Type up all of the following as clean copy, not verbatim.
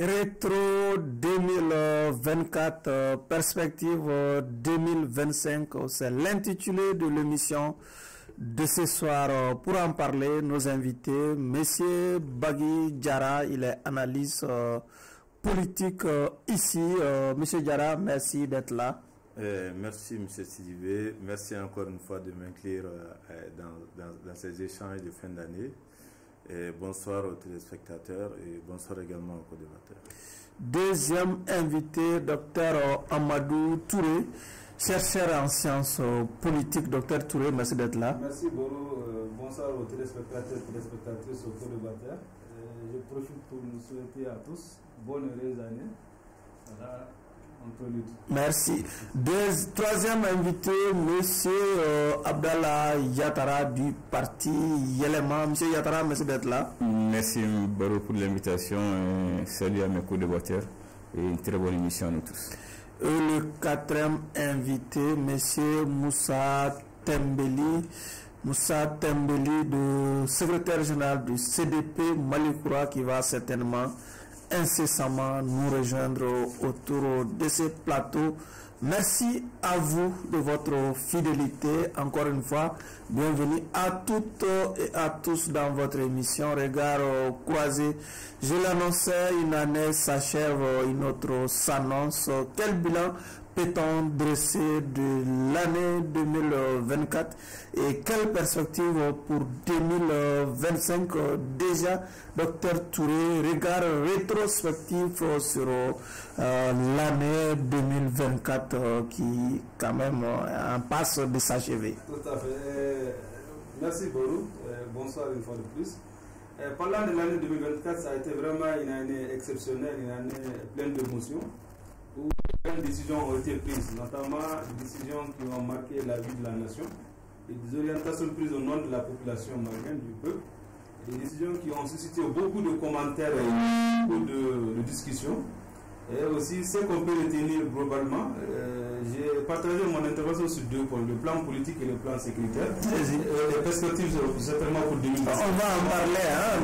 Rétro 2024, perspective 2025, c'est l'intitulé de l'émission de ce soir. Pour en parler, nos invités, Monsieur Bagui Diarra, il est analyste politique ici. Monsieur Diarra, merci d'être là. Merci Monsieur Sidibé, merci encore une fois de m'inclure dans ces échanges de fin d'année. Bonsoir aux téléspectateurs et bonsoir également aux co-débatteurs. Deuxième invité, Dr Amadou Touré, chercheur en sciences politiques. Dr Touré, merci d'être là. Merci Boro, bonsoir aux téléspectateurs et téléspectatrices, aux co-débatteurs. Je profite pour nous souhaiter à tous bonne heureuse année. Voilà. Merci. Troisième invité, Monsieur Abdallah Yattara du parti Yelema. Monsieur Yattara, merci d'être là. Merci Baro pour l'invitation. Salut à mes co-débatteurs et une très bonne émission à nous tous. Et le quatrième invité, Monsieur Moussa Tembeli. Moussa Tembeli, secrétaire général du CDP Malikoura, qui va certainement incessamment nous rejoindre autour de ce plateau. Merci à vous de votre fidélité. Encore une fois, bienvenue à toutes et à tous dans votre émission Regard croisé. Je l'annonçais, une année s'achève, une autre s'annonce. Quel bilan peut-on dresser de l'année 2024 et quelle perspective pour 2025? Déjà, Dr Touré, regard rétrospectif sur l'année 2024 qui quand même en passe de s'achever. Tout à fait. Merci Borou. Bonsoir une fois de plus. Parlant de l'année 2024, ça a été vraiment une année exceptionnelle, une année pleine d'émotions, où plein de décisions ont été prises, notamment des décisions qui ont marqué la vie de la nation, et des orientations prises au nom de la population malienne, du peuple, et des décisions qui ont suscité beaucoup de commentaires et beaucoup de discussions. Et aussi, ce qu'on peut retenir globalement, j'ai partagé mon intervention sur deux points, le plan politique et le plan sécuritaire. Les perspectives, certainement pour 2025. On va en parler, hein?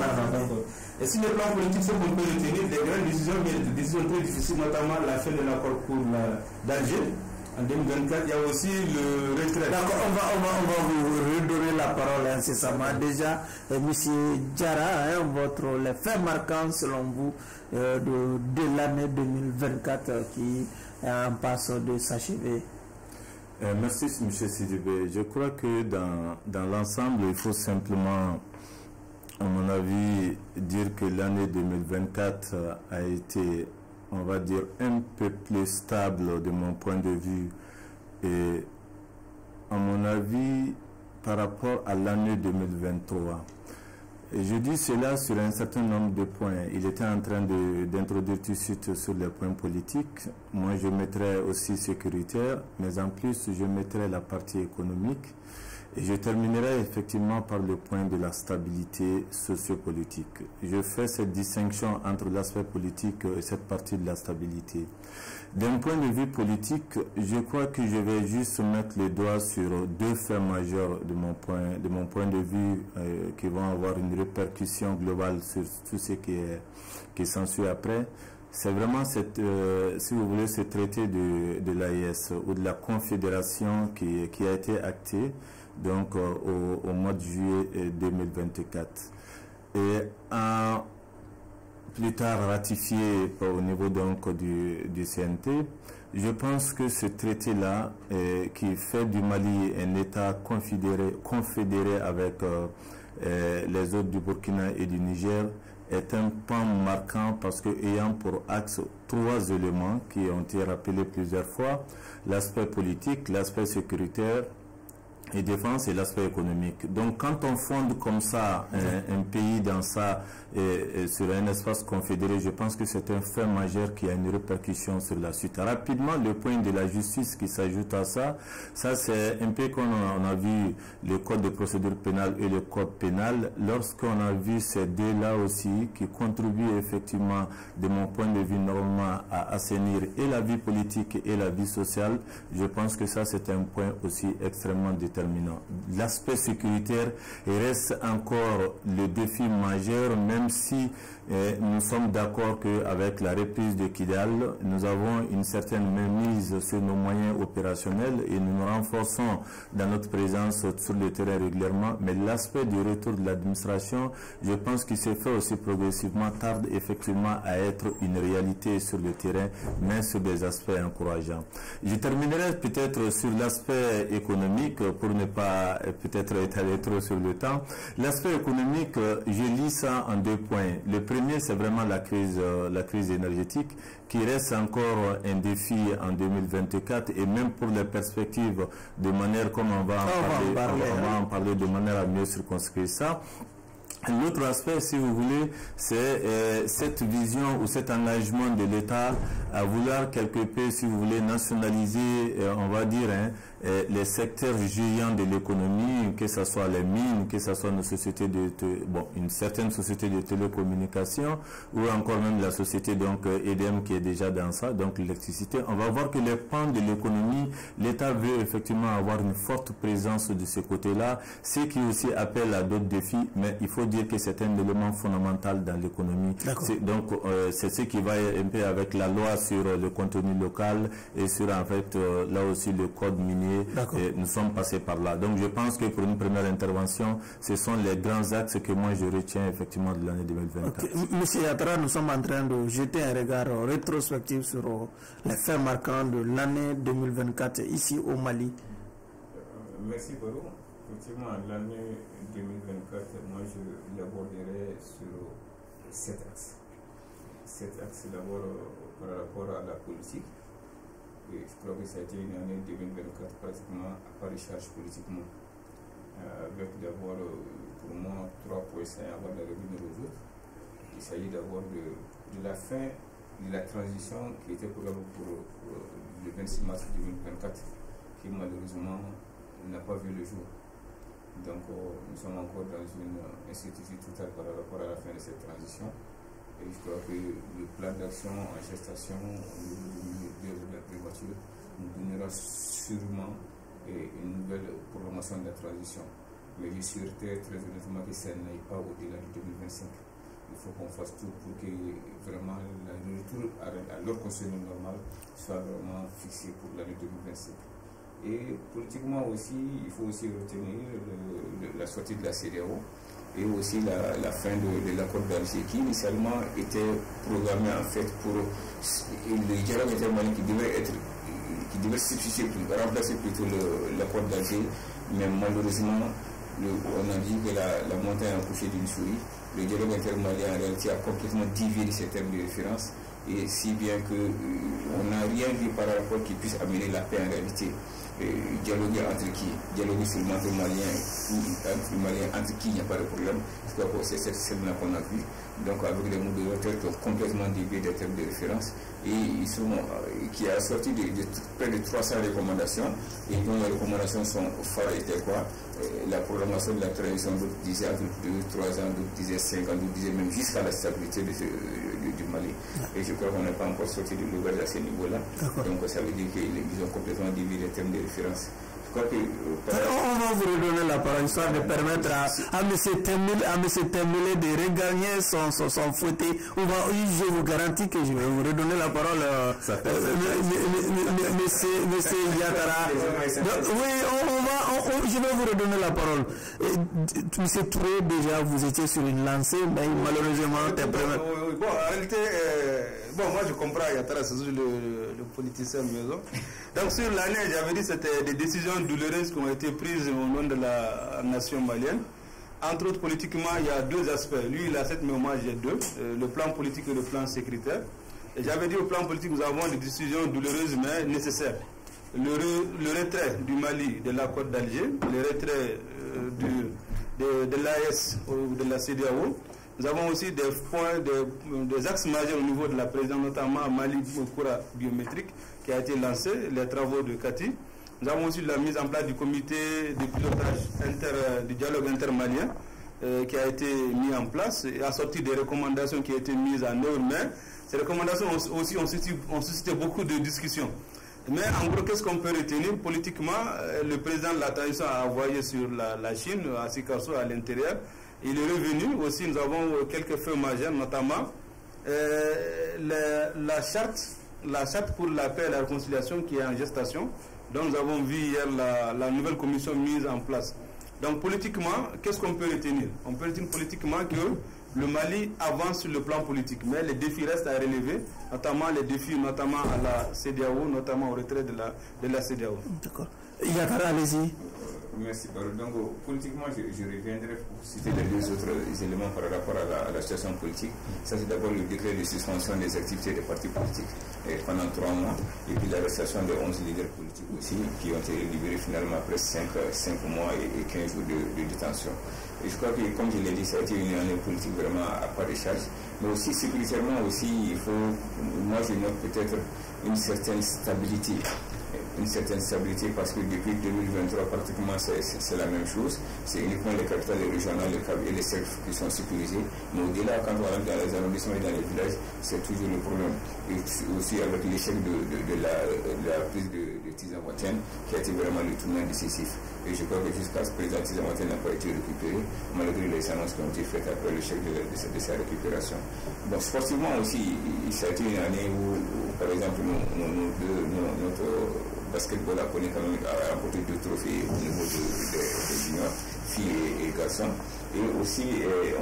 Et si le plan politique, ce qu'on peut retenir, des grandes décisions, mais des décisions très difficiles, notamment la fin de l'accord pour d'Alger. En 2024, il y a aussi le retrait. D'accord, on va vous redonner la parole incessamment. Déjà, M. Diarra, les faits marquants selon vous de l'année 2024 qui est en passe de s'achever. Merci M. Sidibé. Je crois que dans l'ensemble, il faut simplement, à mon avis, dire que l'année 2024 a été, on va dire, un peu plus stable de mon point de vue et à mon avis par rapport à l'année 2023. Et je dis cela sur un certain nombre de points. Il était en train d'introduire tout de suite sur les points politiques. Moi, je mettrais aussi sécuritaire, mais en plus, je mettrais la partie économique. Et je terminerai effectivement par le point de la stabilité sociopolitique. Je fais cette distinction entre l'aspect politique et cette partie de la stabilité. D'un point de vue politique, je crois que je vais juste mettre le doigt sur deux faits majeurs de mon point de vue qui vont avoir une répercussion globale sur tout ce qui s'ensuit après. C'est vraiment si vous voulez, ce traité de l'AES ou de la Confédération qui a été acté donc au mois de juillet 2024 et plus tard ratifié au niveau donc du CNT. Je pense que ce traité-là qui fait du Mali un État confédéré avec les autres du Burkina et du Niger est un pan marquant parce que ayant pour axe trois éléments qui ont été rappelés plusieurs fois: l'aspect politique, l'aspect sécuritaire et défense et l'aspect économique. Donc quand on fonde comme ça un pays dans ça sur un espace confédéré, je pense que c'est un fait majeur qui a une répercussion sur la suite. Rapidement, le point de la justice qui s'ajoute à ça c'est un peu comme on a vu le code de procédure pénale et le code pénal. Lorsqu'on a vu ces deux-là aussi qui contribuent effectivement, de mon point de vue normalement, à assainir et la vie politique et la vie sociale, je pense que ça c'est un point aussi extrêmement déterminant déterminant. L'aspect sécuritaire reste encore le défi majeur, même si nous sommes d'accord qu'avec la reprise de Kidal, nous avons une certaine mainmise sur nos moyens opérationnels et nous nous renforçons dans notre présence sur le terrain régulièrement. Mais l'aspect du retour de l'administration, je pense qu'il s'est fait aussi progressivement, tarde effectivement à être une réalité sur le terrain, mais sur des aspects encourageants. Je terminerai peut-être sur l'aspect économique pour ne pas peut-être étaler trop sur le temps. L'aspect économique, je lis ça en 2 points. Le premier, c'est vraiment la crise énergétique qui reste encore un défi en 2024 et même pour les perspectives de manière comme on va en parler de manière à mieux circonscrire ça. L'autre aspect, si vous voulez, c'est cette vision ou cet engagement de l'État à vouloir quelque peu, si vous voulez, nationaliser, on va dire, les secteurs géants de l'économie, que ce soit les mines, que ce soit nos sociétés une certaine société de télécommunications ou encore même la société donc EDM qui est déjà dans ça, donc l'électricité. On va voir que les pans de l'économie, l'État veut effectivement avoir une forte présence de ce côté-là, ce qui aussi appelle à d'autres défis, mais il faut dire que c'est un élément fondamental dans l'économie. Donc c'est ce qui va un peu avec la loi sur le contenu local et sur en fait là aussi le code minier. Nous sommes passés par là. Donc je pense que pour une première intervention, ce sont les grands axes que moi je retiens effectivement de l'année 2024. Monsieur Yatara, nous sommes en train de jeter un regard rétrospectif sur les faits marquants de l'année 2024 ici au Mali. Merci Baro. Effectivement, l'année 2024, moi je l'aborderai sur 7 axes. 7 axes d'abord par rapport à la politique. Et je crois que ça a été une année 2024 pratiquement à part charge politiquement. Avec d'abord, pour moi, 3 points avant de revenir aux autres. Il s'agit d'abord de la fin de la transition qui était programmée pour le 26 mars 2024, qui malheureusement n'a pas vu le jour. Donc nous sommes encore dans une incertitude totale par rapport à la fin de cette transition. Et je crois que le plan d'action en gestation au niveau de la primature nous donnera sûrement une nouvelle programmation de la transition. Mais je souhaiterais très honnêtement que ça n'aille pas au-delà de 2025. Il faut qu'on fasse tout pour que vraiment le retour à leur fonctionnement normal soit vraiment fixé pour l'année 2025. Et politiquement aussi, il faut aussi retenir la sortie de la CEDEAO et aussi la fin de l'accord d'Alger qui initialement était programmé en fait pour le dialogue intermalien qui devait substituer, remplacer plutôt l'accord d'Alger, mais malheureusement on a dit que la montagne a couché d'une souris. Le dialogue intermalien en réalité a complètement dévié de ces termes de référence et si bien qu'on n'a rien vu par rapport qui puisse amener la paix en réalité. Dialoguer entre qui? Dialoguer seulement entre Maliens, entre qui il n'y a pas de problème. Je crois que c'est cette scène-là qu'on a vue. Donc avec des modérateurs qui ont complètement dévié des termes de référence et qui a sorti près de 300 recommandations et dont les recommandations sont phares étaient quoi? La programmation de la transition, d'autres disaient entre 2-3 ans, d'autres disaient 5 ans, d'autres disaient même jusqu'à la stabilité du Mali. Et je crois qu'on n'est pas encore sorti de l'ouvrage à ce niveau-là. Donc ça veut dire qu'ils ont complètement dévié les termes de référence. On va vous redonner la parole, histoire de permettre à M. Tembele de regagner son fauteuil. Je vous garantis que je vais vous redonner la parole, M. Yatara. Oui, je vais vous redonner la parole. M. Touré, déjà, vous étiez sur une lancée, mais malheureusement, Bon, en réalité, moi je comprends Yatara, c'est le politicien maison. Donc sur l'année, j'avais dit que c'était des décisions douloureuses qui ont été prises au nom de la nation malienne. Entre autres, politiquement, il y a 2 aspects. Lui, il a 7, mais moi j'ai 2. Le plan politique et le plan sécuritaire. Et j'avais dit au plan politique, nous avons des décisions douloureuses mais nécessaires. Le retrait du Mali de l'accord d'Alger, le retrait de l'AES ou de la CEDEAO. Nous avons aussi des points, des axes majeurs au niveau de la présidence, notamment Mali Koura biométrique, qui a été lancé, les travaux de Kati. Nous avons aussi la mise en place du comité de pilotage du dialogue intermalien qui a été mis en place et a sorti des recommandations qui ont été mises en œuvre. Mais ces recommandations aussi ont suscité beaucoup de discussions. Mais en gros, qu'est-ce qu'on peut retenir politiquement? Le président de la transition a envoyé sur la Chine, à Sikasso, à l'intérieur. Il est revenu aussi, nous avons quelques faits majeurs, notamment la charte pour la paix et la réconciliation qui est en gestation. Donc nous avons vu hier la nouvelle commission mise en place. Donc politiquement, qu'est-ce qu'on peut retenir? On peut retenir politiquement que le Mali avance sur le plan politique, mais les défis restent à relever, notamment les défis notamment à la CEDEAO, notamment au retrait de la CEDEAO. D'accord. Yakara, allez-y. Merci. Donc, politiquement, je reviendrai pour citer les deux autres éléments par rapport à la situation politique. Ça, c'est d'abord le décret de suspension des activités des partis politiques pendant 3 mois, et puis l'arrestation de 11 leaders politiques aussi, qui ont été libérés finalement après 5 mois et 15 jours de détention. Et je crois que, comme je l'ai dit, ça a été une année politique vraiment à part de charge. Mais aussi, sécuritairement aussi, il faut, moi je note peut-être une certaine stabilité. Parce que depuis 2023 pratiquement c'est la même chose. C'est uniquement les capitales régionales et les cercles qui sont sécurisés. Mais au-delà, quand on rentre dans les arrondissements et dans les villages, c'est toujours le problème. Et aussi avec l'échec de la prise de Tizawaten, qui a été vraiment le tournant décisif. Et je crois que jusqu'à ce présent, Tizawaten n'a pas été récupéré, malgré les annonces qui ont été faites après l'échec de sa récupération. Donc sportivement aussi, ça a été une année où par exemple, notre basketball a remporté 2 trophées au niveau des juniors, filles et garçons. Et aussi,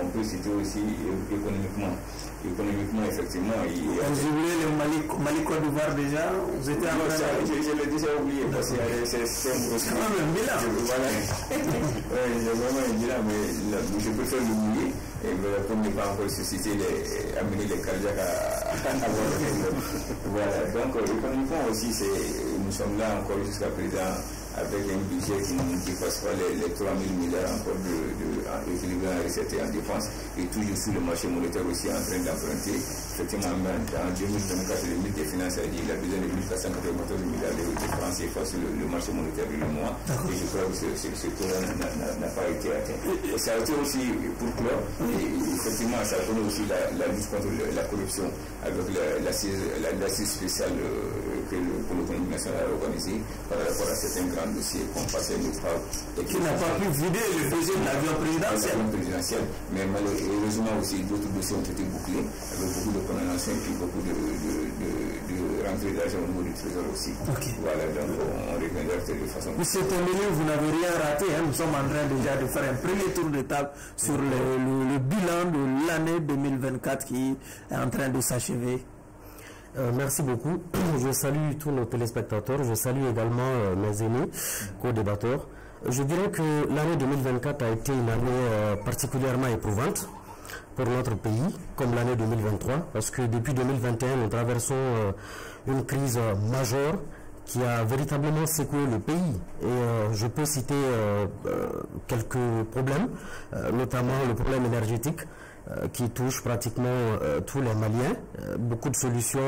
on peut citer aussi économiquement. Économiquement, effectivement. Vous oubliez le Mali Côte d'Ivoire déjà? Vous étiez en train de... Je l'ai déjà oublié parce que c'est un gros bilan. Voilà. J'ai vraiment un bilan, mais je préfère l'oublier pour ne pas encore susciter amener les cardiaques à avoir le voilà. Donc, économiquement aussi, nous sommes là encore jusqu'à présent avec un budget qui ne dépasse pas les 3 000 milliards encore d'équilibre en recettes et en dépenses, et toujours sur le marché monétaire aussi en train d'emprunter. Effectivement, en 2024, le ministre des Finances a dit qu'il a besoin de 1494 milliards d'euros de francs CFA sur le marché monétaire du mois, et je crois que ce taux-là n'a pas été atteint. Et ça a été aussi pour clore, et effectivement, ça connaît aussi la lutte contre la corruption avec l'assise spéciale que l'économie nationale a organisée par rapport à certains grands dossiers qu'on passait nous par. Qui n'a pas pu vider le deuxième avion présidentiel. Mais malheureusement aussi d'autres dossiers ont été bouclés avec beaucoup de condamnations et puis beaucoup de rentrées d'argent au niveau du trésor aussi. Okay. Voilà, donc on reviendra de façon. Monsieur Tembeli, vous n'avez rien raté, hein. Nous sommes en train déjà de faire un premier tour de table sur le bilan de l'année 2024 qui est en train de s'achever. Merci beaucoup. Je salue tous nos téléspectateurs. Je salue également mes aînés, co-débatteurs. Je dirais que l'année 2024 a été une année particulièrement éprouvante pour notre pays, comme l'année 2023, parce que depuis 2021, nous traversons une crise majeure qui a véritablement secoué le pays. Et je peux citer quelques problèmes, notamment le problème énergétique, qui touche pratiquement tous les Maliens. Beaucoup de solutions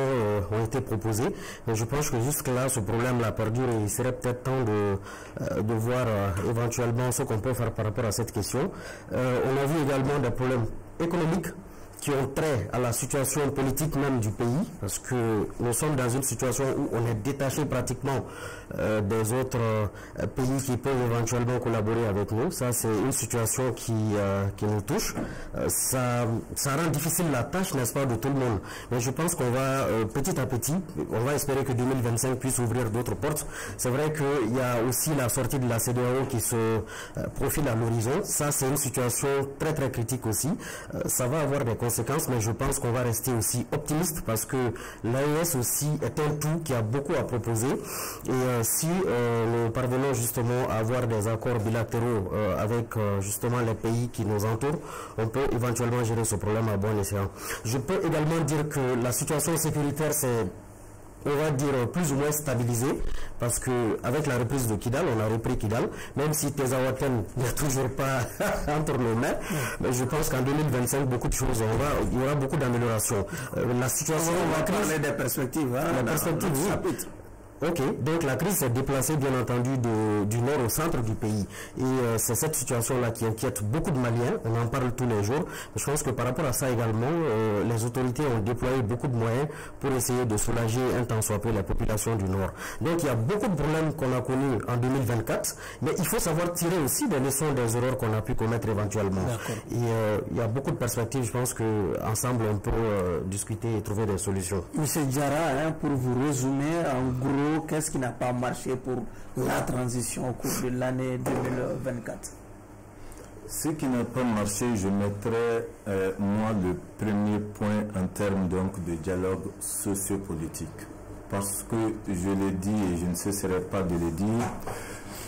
ont été proposées, mais je pense que jusque-là, ce problème-là perdure et il serait peut-être temps de voir éventuellement ce qu'on peut faire par rapport à cette question. On a vu également des problèmes économiques qui ont trait à la situation politique même du pays, parce que nous sommes dans une situation où on est détaché pratiquement des autres pays qui peuvent éventuellement collaborer avec nous. Ça, c'est une situation qui nous touche. Ça rend difficile la tâche, n'est-ce pas, de tout le monde. Mais je pense qu'on va, petit à petit, on va espérer que 2025 puisse ouvrir d'autres portes. C'est vrai qu'il y a aussi la sortie de la CEDEAO qui se profile à l'horizon. Ça, c'est une situation très très critique aussi. Ça va avoir des conséquences, mais je pense qu'on va rester aussi optimiste parce que l'AES aussi est un tout qui a beaucoup à proposer. Et si nous parvenons justement à avoir des accords bilatéraux avec justement les pays qui nous entourent, on peut éventuellement gérer ce problème à bon escient. Je peux également dire que la situation sécuritaire s'est, on va dire, plus ou moins stabilisée, parce que avec la reprise de Kidal, on a repris Kidal, même si Tezawaten n'est toujours pas entre nos mains, mais je pense qu'en 2025, beaucoup de choses, il y aura beaucoup d'améliorations. La situation, on va parler des perspectives, hein, la perspective, oui. Ok, donc la crise s'est déplacée bien entendu du nord au centre du pays. Et c'est cette situation-là qui inquiète beaucoup de Maliens, on en parle tous les jours. Je pense que par rapport à ça également, les autorités ont déployé beaucoup de moyens pour essayer de soulager un tant soit peu la population du nord. Donc il y a beaucoup de problèmes qu'on a connus en 2024, mais il faut savoir tirer aussi des leçons des erreurs qu'on a pu commettre éventuellement. Et il y a beaucoup de perspectives, je pense qu'ensemble on peut discuter et trouver des solutions. Monsieur Diarra, pour vous résumer, en gros, qu'est-ce qui n'a pas marché pour la transition au cours de l'année 2024? Ce qui n'a pas marché, je mettrais moi le premier point en termes donc de dialogue sociopolitique. Parce que je l'ai dit et je ne cesserai pas de le dire,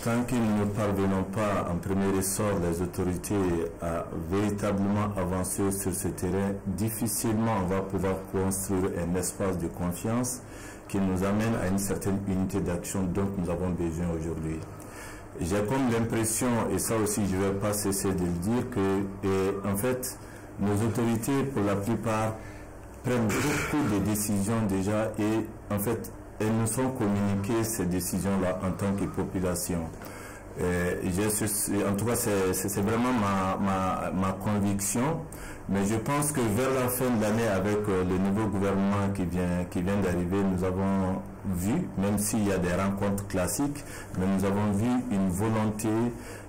tant que nous ne parvenons pas en premier ressort les autorités à véritablement avancer sur ce terrain, difficilement on va pouvoir construire un espace de confiance qui nous amène à une certaine unité d'action dont nous avons besoin aujourd'hui. J'ai comme l'impression, et ça aussi je ne vais pas cesser de le dire, que en fait nos autorités pour la plupart prennent beaucoup de décisions déjà et en fait elles nous sont communiquées ces décisions-là en tant que population. En tout cas, c'est vraiment ma conviction, mais je pense que vers la fin de l'année, avec le nouveau gouvernement qui vient d'arriver, nous avons vu, même s'il y a des rencontres classiques, mais nous avons vu une volonté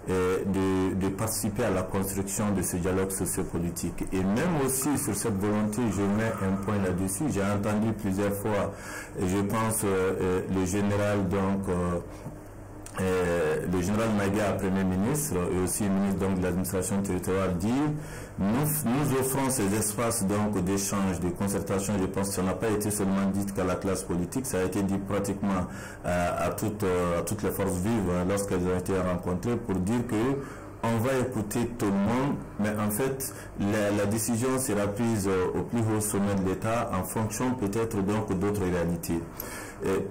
de participer à la construction de ce dialogue sociopolitique. Et même aussi sur cette volonté, je mets un point là-dessus. J'ai entendu plusieurs fois, je pense, le général le général Maïga, Premier ministre, et aussi ministre de l'administration territoriale, dire nous offrons ces espaces d'échange, de concertation. Je pense que ça n'a pas été seulement dit qu'à la classe politique, ça a été dit pratiquement à toutes les forces vives lorsqu'elles ont été rencontrées pour dire que on va écouter tout le monde, mais en fait la décision sera prise au plus haut sommet de l'État en fonction peut-être d'autres réalités.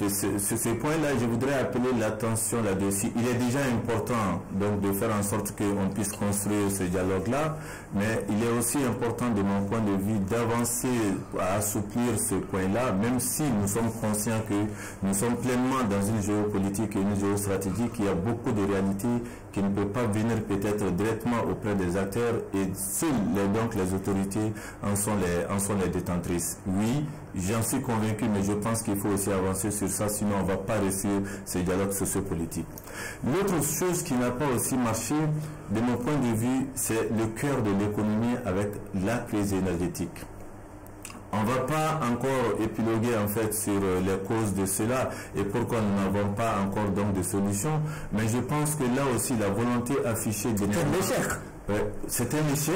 Sur ce point-là, je voudrais appeler l'attention là-dessus. Il est déjà important donc de faire en sorte qu'on puisse construire ce dialogue-là, mais il est aussi important de mon point de vue d'avancer à assouplir ce point-là, même si nous sommes conscients que nous sommes pleinement dans une géopolitique et une géostratégie qui a beaucoup de réalités qui ne peut pas venir peut-être directement auprès des acteurs et seules les autorités en sont les détentrices. Oui, j'en suis convaincu, mais je pense qu'il faut aussi avancer sur ça, sinon on ne va pas réussir ce dialogue sociopolitique. L'autre chose qui n'a pas aussi marché, de mon point de vue, c'est le cœur de l'économie avec la crise énergétique. On ne va pas encore épiloguer en fait sur les causes de cela et pourquoi nous n'avons pas encore donc de solution, mais je pense que là aussi la volonté affichée de c'est un échec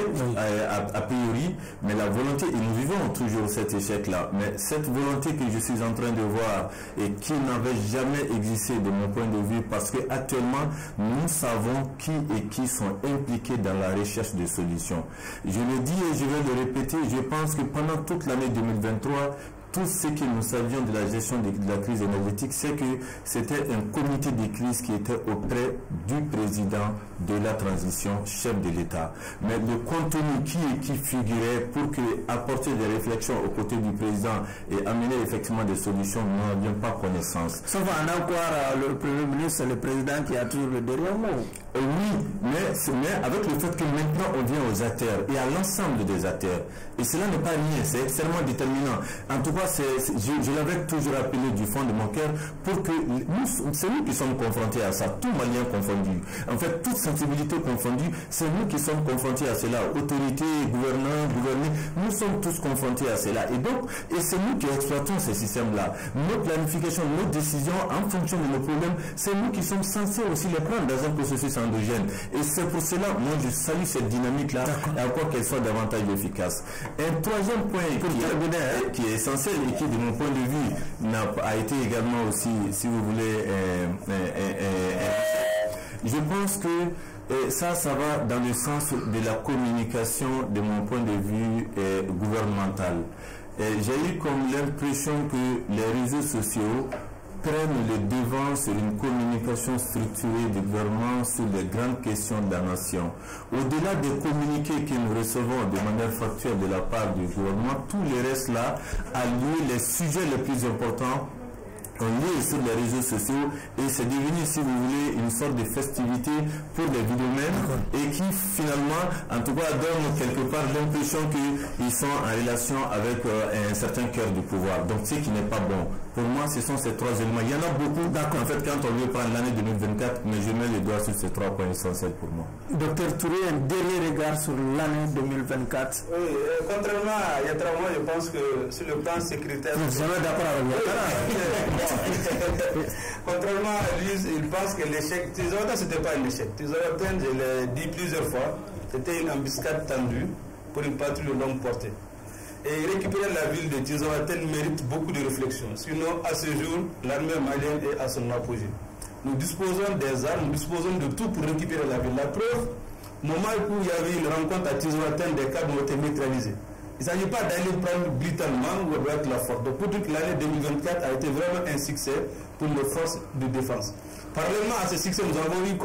a priori, mais la volonté, et nous vivons toujours cet échec-là, mais cette volonté que je suis en train de voir et qui n'avait jamais existé de mon point de vue, parce que actuellement nous savons qui sont impliqués dans la recherche de solutions. Je le dis et je vais le répéter, je pense que pendant toute l'année 2023, tout ce que nous savions de la gestion de la crise énergétique, c'est que c'était un comité de crise qui était auprès du président de la transition, chef de l'État. Mais le contenu qui figurait pour apporter des réflexions aux côtés du président et amener effectivement des solutions, nous n'en avions pas connaissance. Sauf en encore le Premier ministre, c'est le président qui a toujours le dernier mot. Oui, mais avec le fait que maintenant on vient aux acteurs et à l'ensemble des acteurs, et cela n'est pas rien, c'est extrêmement déterminant. En tout cas, je l'avais toujours appelé du fond de mon cœur pour que c'est nous qui sommes confrontés à ça, tout Malien confondu. En fait, toute sensibilité confondue, c'est nous qui sommes confrontés à cela. Autorités, gouvernants, gouvernés, nous sommes tous confrontés à cela. Et c'est nous qui exploitons ces systèmes-là. Nos planifications, nos décisions en fonction de nos problèmes, c'est nous qui sommes censés aussi les prendre dans un processus endogène. Et c'est pour cela, moi, je salue cette dynamique-là, et encore qu'elle soit davantage efficace. Un troisième point qui est essentiel et qui, de mon point de vue, a été également aussi, si vous voulez, je pense que ça va dans le sens de la communication, de mon point de vue gouvernemental. J'ai eu comme l'impression que les réseaux sociaux prennent le devant sur une communication structurée du gouvernement sur les grandes questions de la nation. Au-delà des communiqués que nous recevons de manière factuelle de la part du gouvernement, tout le reste là a lieu les sujets les plus importants on lit sur les réseaux sociaux et c'est devenu, si vous voulez, une sorte de festivité pour les vidéomènes et qui finalement, en tout cas, donne quelque part l'impression qu'ils sont en relation avec un certain cœur du pouvoir. Donc, ce qui n'est pas bon. Pour moi, ce sont ces trois éléments. Il y en a beaucoup. En fait, quand on veut prendre l'année 2024, mais je mets les doigts sur ces 3 points essentiels pour moi. Docteur Touré, un dernier regard sur l'année 2024. Oui, contrairement à Yatra, moi je pense que sur le plan sécuritaire. Vous êtes jamais d'accord avec Yatra? Contrairement à lui, il pense que l'échec. Tizoata, ce n'était pas un échec. Tizoata, je l'ai dit plusieurs fois, c'était une embuscade tendue pour une patrouille de longue portée. Et récupérer la ville de Tizoaten mérite beaucoup de réflexion. Sinon, à ce jour, l'armée malienne est à son apogée. Nous disposons des armes, nous disposons de tout pour récupérer la ville. La preuve, au moment où il y avait une rencontre à Tizoaten, des cadres ont été neutralisés. Il ne s'agit pas d'aller prendre brutalement ou avec la force. Donc, pour dire que l'année 2024 a été vraiment un succès pour nos forces de défense. Parallèlement à ce succès, nous avons eu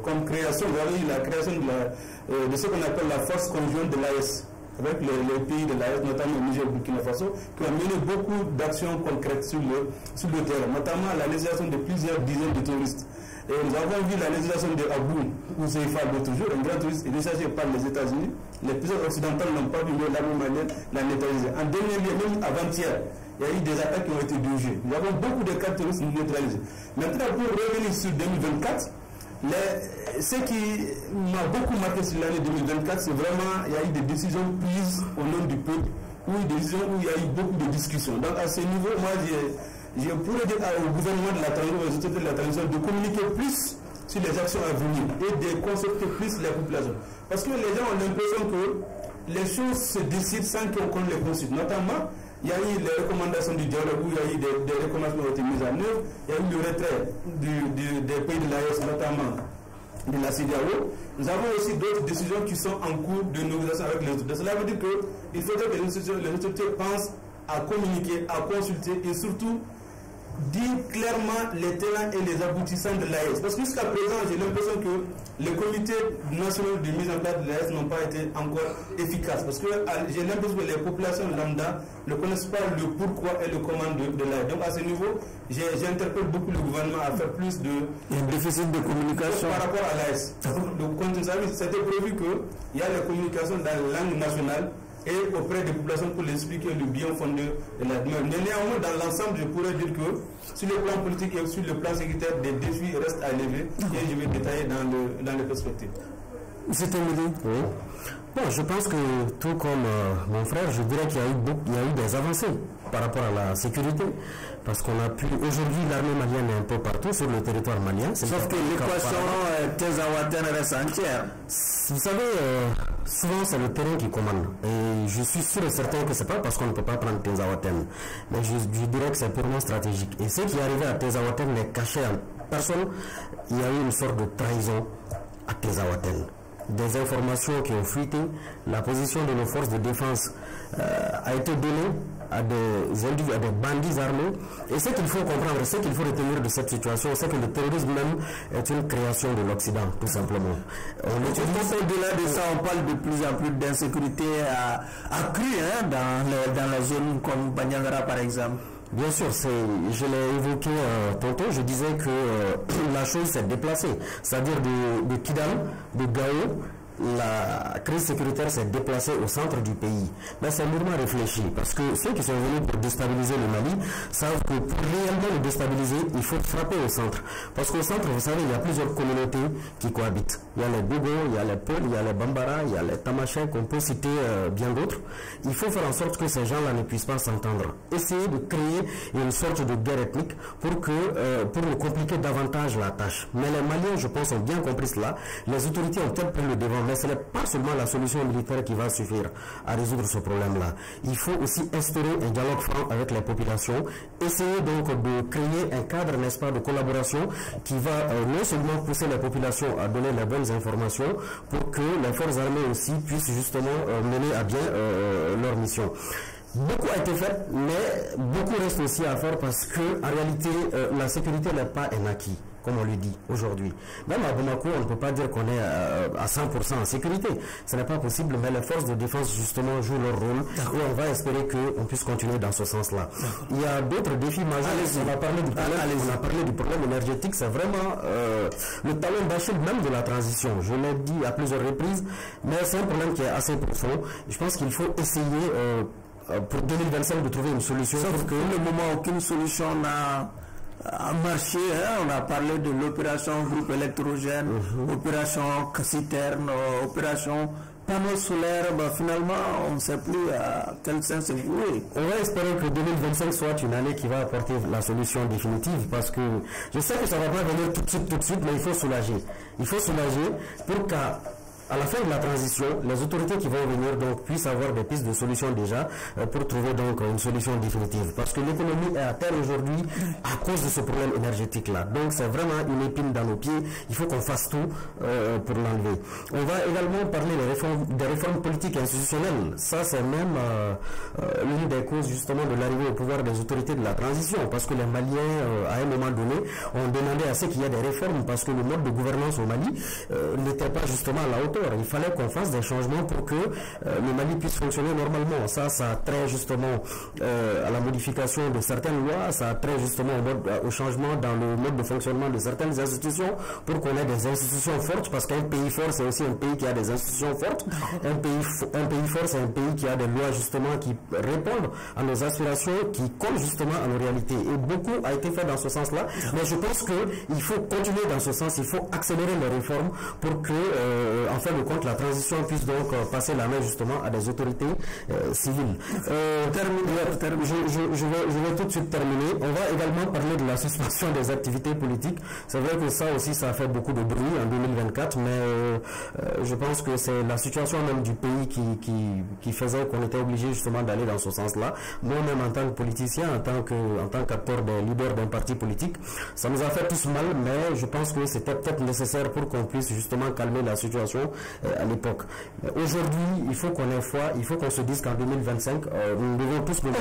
comme création, nous avons eu la création de ce qu'on appelle la force conjointe de l'AES, avec les pays de l'AES, notamment le Niger et Burkina Faso, qui ont mené beaucoup d'actions concrètes sur le terrain, notamment la législation de plusieurs dizaines de touristes. Et nous avons vu la législation de Abou, où c'est toujours un grand touriste recherché par les États-Unis. Les puissances occidentales n'ont pas vu, mais l'armée malienne l'a neutralisé. En dernier lieu, même avant-hier, il y a eu des attaques qui ont été dirigées. Nous avons beaucoup de cas touristes neutralisés. Maintenant, pour revenir sur 2024, ce qui m'a beaucoup marqué sur l'année 2024, c'est vraiment, il y a eu des décisions prises au nom du peuple, ou des décisions où il y a eu beaucoup de discussions. Donc à ce niveau, moi, je pourrais dire au gouvernement de la transition, aux autorités de la transition, de communiquer plus sur les actions à venir et de consulter plus les populations. Parce que les gens ont l'impression que les choses se décident sans qu'on les consulte. Notamment, il y a eu les recommandations du dialogue où il y a eu des recommandations qui ont été mises en œuvre. Il y a eu le retrait des pays de l'AES, notamment de la CEDEAO. Nous avons aussi d'autres décisions qui sont en cours de négociation avec les autorités. Cela veut dire qu'il faudrait que les autorités pensent à communiquer, à consulter et surtout dire clairement les tenants et les aboutissants de l'AES. Parce que jusqu'à présent, j'ai l'impression que les comités nationaux de mise en place de l'AES n'ont pas été encore efficaces. Parce que j'ai l'impression que les populations lambda ne connaissent pas le pourquoi et le comment de l'AES. Donc à ce niveau, j'interpelle beaucoup le gouvernement à faire plus de... Un déficit de communication. Par rapport à l'AES. Donc, c'était prévu qu'il y a les communications dans la langue nationale et auprès des populations pour les expliquer le bien fondé de la demande. Mais néanmoins, dans l'ensemble, je pourrais dire que sur le plan politique et sur le plan sécuritaire, des défis restent à lever et je vais détailler dans les perspectives. C'est terminé. Oui. Bon, je pense que tout comme mon frère, je dirais qu'il y a eu des avancées par rapport à la sécurité. Parce qu'on a pu... Aujourd'hui, l'armée malienne est un peu partout sur le territoire malien. Sauf que l'équation Tezawaten reste entière. Vous savez, souvent c'est le terrain qui commande. Et je suis sûr et certain que c'est pas parce qu'on ne peut pas prendre Tezawaten. Mais je dirais que c'est purement stratégique. Et ce qui est arrivé à Tezawaten n'est caché à personne. Il y a eu une sorte de trahison à Tezawaten. Des informations qui ont fuité, la position de nos forces de défense a été donnée à des bandits armés. Et ce qu'il faut comprendre, ce qu'il faut retenir de cette situation, c'est que le terrorisme même est une création de l'Occident, tout simplement. Au-delà de ça, on parle de plus en plus d'insécurité accrue dans la zone comme Banyangara par exemple. Bien sûr, je l'ai évoqué tantôt, je disais que la chose s'est déplacée, c'est-à-dire de Kidal, de Gao, la crise sécuritaire s'est déplacée au centre du pays. Mais c'est mûrement réfléchi, parce que ceux qui sont venus pour déstabiliser le Mali savent que pour réellement le déstabiliser, il faut frapper au centre. Parce qu'au centre, vous savez, il y a plusieurs communautés qui cohabitent. Il y a les Bogo, il y a les Peul, il y a les Bambara, il y a les Tamashek, on peut citer bien d'autres. Il faut faire en sorte que ces gens-là ne puissent pas s'entendre. Essayer de créer une sorte de guerre ethnique pour nous compliquer davantage la tâche. Mais les Maliens, je pense, ont bien compris cela. Les autorités ont peut-être pris le devant. Mais ce n'est pas seulement la solution militaire qui va suffire à résoudre ce problème-là. Il faut aussi instaurer un dialogue franc avec les populations, essayer donc de créer un cadre, n'est-ce pas, de collaboration qui va non seulement pousser les populations à donner les bonnes informations pour que les forces armées aussi puissent justement mener à bien leur mission. Beaucoup a été fait, mais beaucoup reste aussi à faire parce que en réalité, la sécurité n'est pas un acquis. comme on le dit aujourd'hui. Même à Bamako, on ne peut pas dire qu'on est à 100% en sécurité. Ce n'est pas possible, mais les forces de défense, justement, jouent leur rôle. Et on va espérer qu'on puisse continuer dans ce sens-là. Il y a d'autres défis majeurs. On a parlé du problème énergétique. C'est vraiment le talon d'Achille même de la transition. Je l'ai dit à plusieurs reprises, mais c'est un problème qui est assez profond. Je pense qu'il faut essayer pour 2025 de trouver une solution. Sauf que le moment aucune solution n'a marché, hein, on a parlé de l'opération groupe électrogène, opération citerne, opération panneaux solaires, finalement on ne sait plus à quel sens se vouer. On va espérer que 2025 soit une année qui va apporter la solution définitive, parce que je sais que ça ne va pas venir tout de suite, mais il faut soulager. Il faut soulager pour qu'à la fin de la transition, les autorités qui vont venir donc puissent avoir des pistes de solutions déjà pour trouver donc une solution définitive. Parce que l'économie est à terre aujourd'hui à cause de ce problème énergétique-là. Donc c'est vraiment une épine dans nos pieds. Il faut qu'on fasse tout pour l'enlever. On va également parler des réformes politiques et institutionnelles. Ça c'est même l'une des causes justement de l'arrivée au pouvoir des autorités de la transition. Parce que les Maliens, à un moment donné, ont demandé à ce qu'il y ait des réformes parce que le mode de gouvernance au Mali n'était pas justement à la hauteur. Il fallait qu'on fasse des changements pour que le Mali puisse fonctionner normalement. Ça a trait justement à la modification de certaines lois, ça a trait justement au changement dans le mode de fonctionnement de certaines institutions pour qu'on ait des institutions fortes, parce qu'un pays fort, c'est aussi un pays qui a des institutions fortes. Un pays fort, c'est un pays qui a des lois justement qui répondent à nos aspirations, qui collent justement à nos réalités. Et beaucoup a été fait dans ce sens-là. Mais je pense qu'il faut continuer dans ce sens, il faut accélérer les réformes pour que, en fin de compte, la transition puisse donc passer la main justement à des autorités civiles. Je vais tout de suite terminer. On va également parler de la suspension des activités politiques. C'est vrai que ça aussi, ça a fait beaucoup de bruit en 2024, mais je pense que c'est la situation même du pays qui faisait qu'on était obligé justement d'aller dans ce sens-là. Moi-même, en tant que politicien, en tant qu'acteur des leaders d'un parti politique, ça nous a fait tous mal, mais je pense que c'était peut-être nécessaire pour qu'on puisse justement calmer la situation à l'époque. Aujourd'hui, il faut qu'on ait foi, il faut qu'on se dise qu'en 2025, nous devons tous nous... On va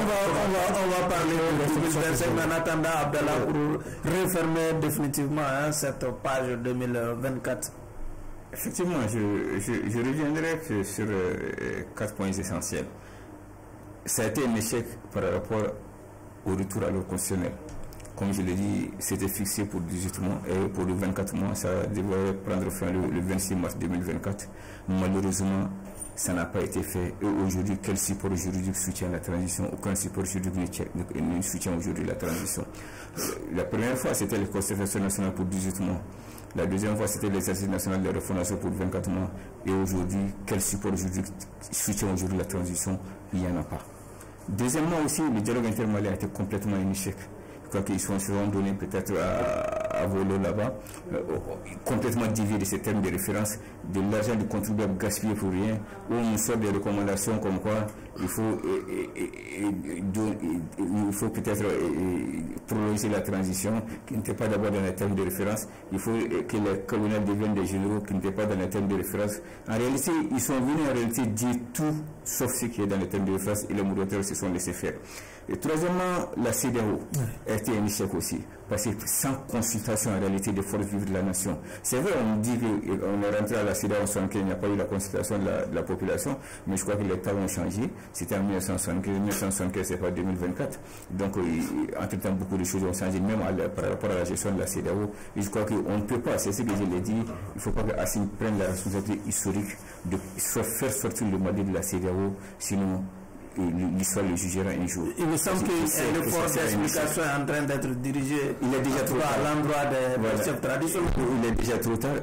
parler de 2025, mais en attendant, Abdallah, pour refermer définitivement cette page 2024. Effectivement, je reviendrai sur 4 points essentiels. Ça a été un échec par rapport au retour à l'ordre constitutionnel. Comme je l'ai dit, c'était fixé pour 18 mois et pour le 24 mois, ça devrait prendre fin le 26 mars 2024. Malheureusement, ça n'a pas été fait. Et aujourd'hui, quel support juridique soutient la transition? Aucun support juridique ne soutient aujourd'hui la transition. La première fois, c'était les concertations nationales pour 18 mois. La deuxième fois, c'était les assises nationales de refondation pour 24 mois. Et aujourd'hui, quel support juridique soutient aujourd'hui la transition? Il n'y en a pas. Deuxièmement aussi, le dialogue intermalien a été complètement un échec. Je crois qu'ils se sont donnés peut-être à voler là-bas, complètement déviés de ces termes de référence, de l'argent du contribuable gaspillé pour rien, où on sort des recommandations comme quoi il faut peut-être prolonger la transition, qui n'était pas d'abord dans les termes de référence. Il faut que les colonels deviennent des généraux, qui n'étaient pas dans les termes de référence. En réalité, ils sont venus en réalité dire tout sauf ce qui est dans les termes de référence, et les moderateurs se sont laissés faire. Et troisièmement, la CEDEAO a été un échec aussi, parce que sans consultation en réalité des forces vives de la nation. C'est vrai, on dit qu'on est rentré à la CEDEAO en 1975, il n'y a pas eu la consultation de la population, mais je crois que les temps ont changé. C'était en 1975, 1975 c'est pas 2024. Donc, entre-temps, beaucoup de choses ont changé, même par rapport à la gestion de la CEDEAO. Et je crois qu'on ne peut pas, c'est ce que je l'ai dit, il ne faut pas que Assimi prenne la responsabilité historique de faire sortir le Mali de la CEDEAO, sinon l'histoire le jugera un jour. Il me semble que l'effort d'explication est en train d'être dirigé à l'endroit des chefs traditionnels. Il est déjà trop tard.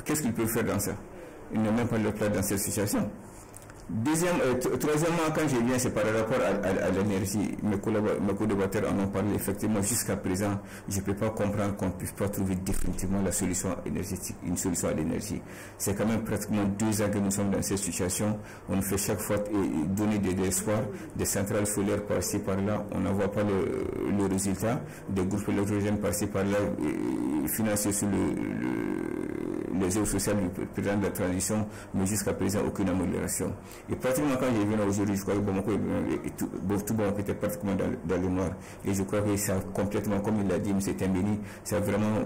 Qu'est-ce qu'il peut faire dans ça? Il n'a même pas le plan dans cette situation. Troisièmement, quand je viens, c'est par rapport à l'énergie. Mes co-débatteurs en ont parlé. Effectivement, jusqu'à présent, je ne peux pas comprendre qu'on ne puisse pas trouver définitivement la solution énergétique, une solution à l'énergie. C'est quand même pratiquement 2 ans que nous sommes dans cette situation. On nous fait chaque fois donner des espoirs, des centrales solaires par-ci par-là. On n'en voit pas le résultat. Des groupes électrogènes par-ci par-là, financés sur les œuvres sociales du président de la transition, mais jusqu'à présent, aucune amélioration. Et pratiquement quand j'ai venu aujourd'hui, je crois que Bamako tout Bamako était pratiquement dans le noir. Et je crois que ça a complètement, comme il l'a dit, M. Tembeni, ça a vraiment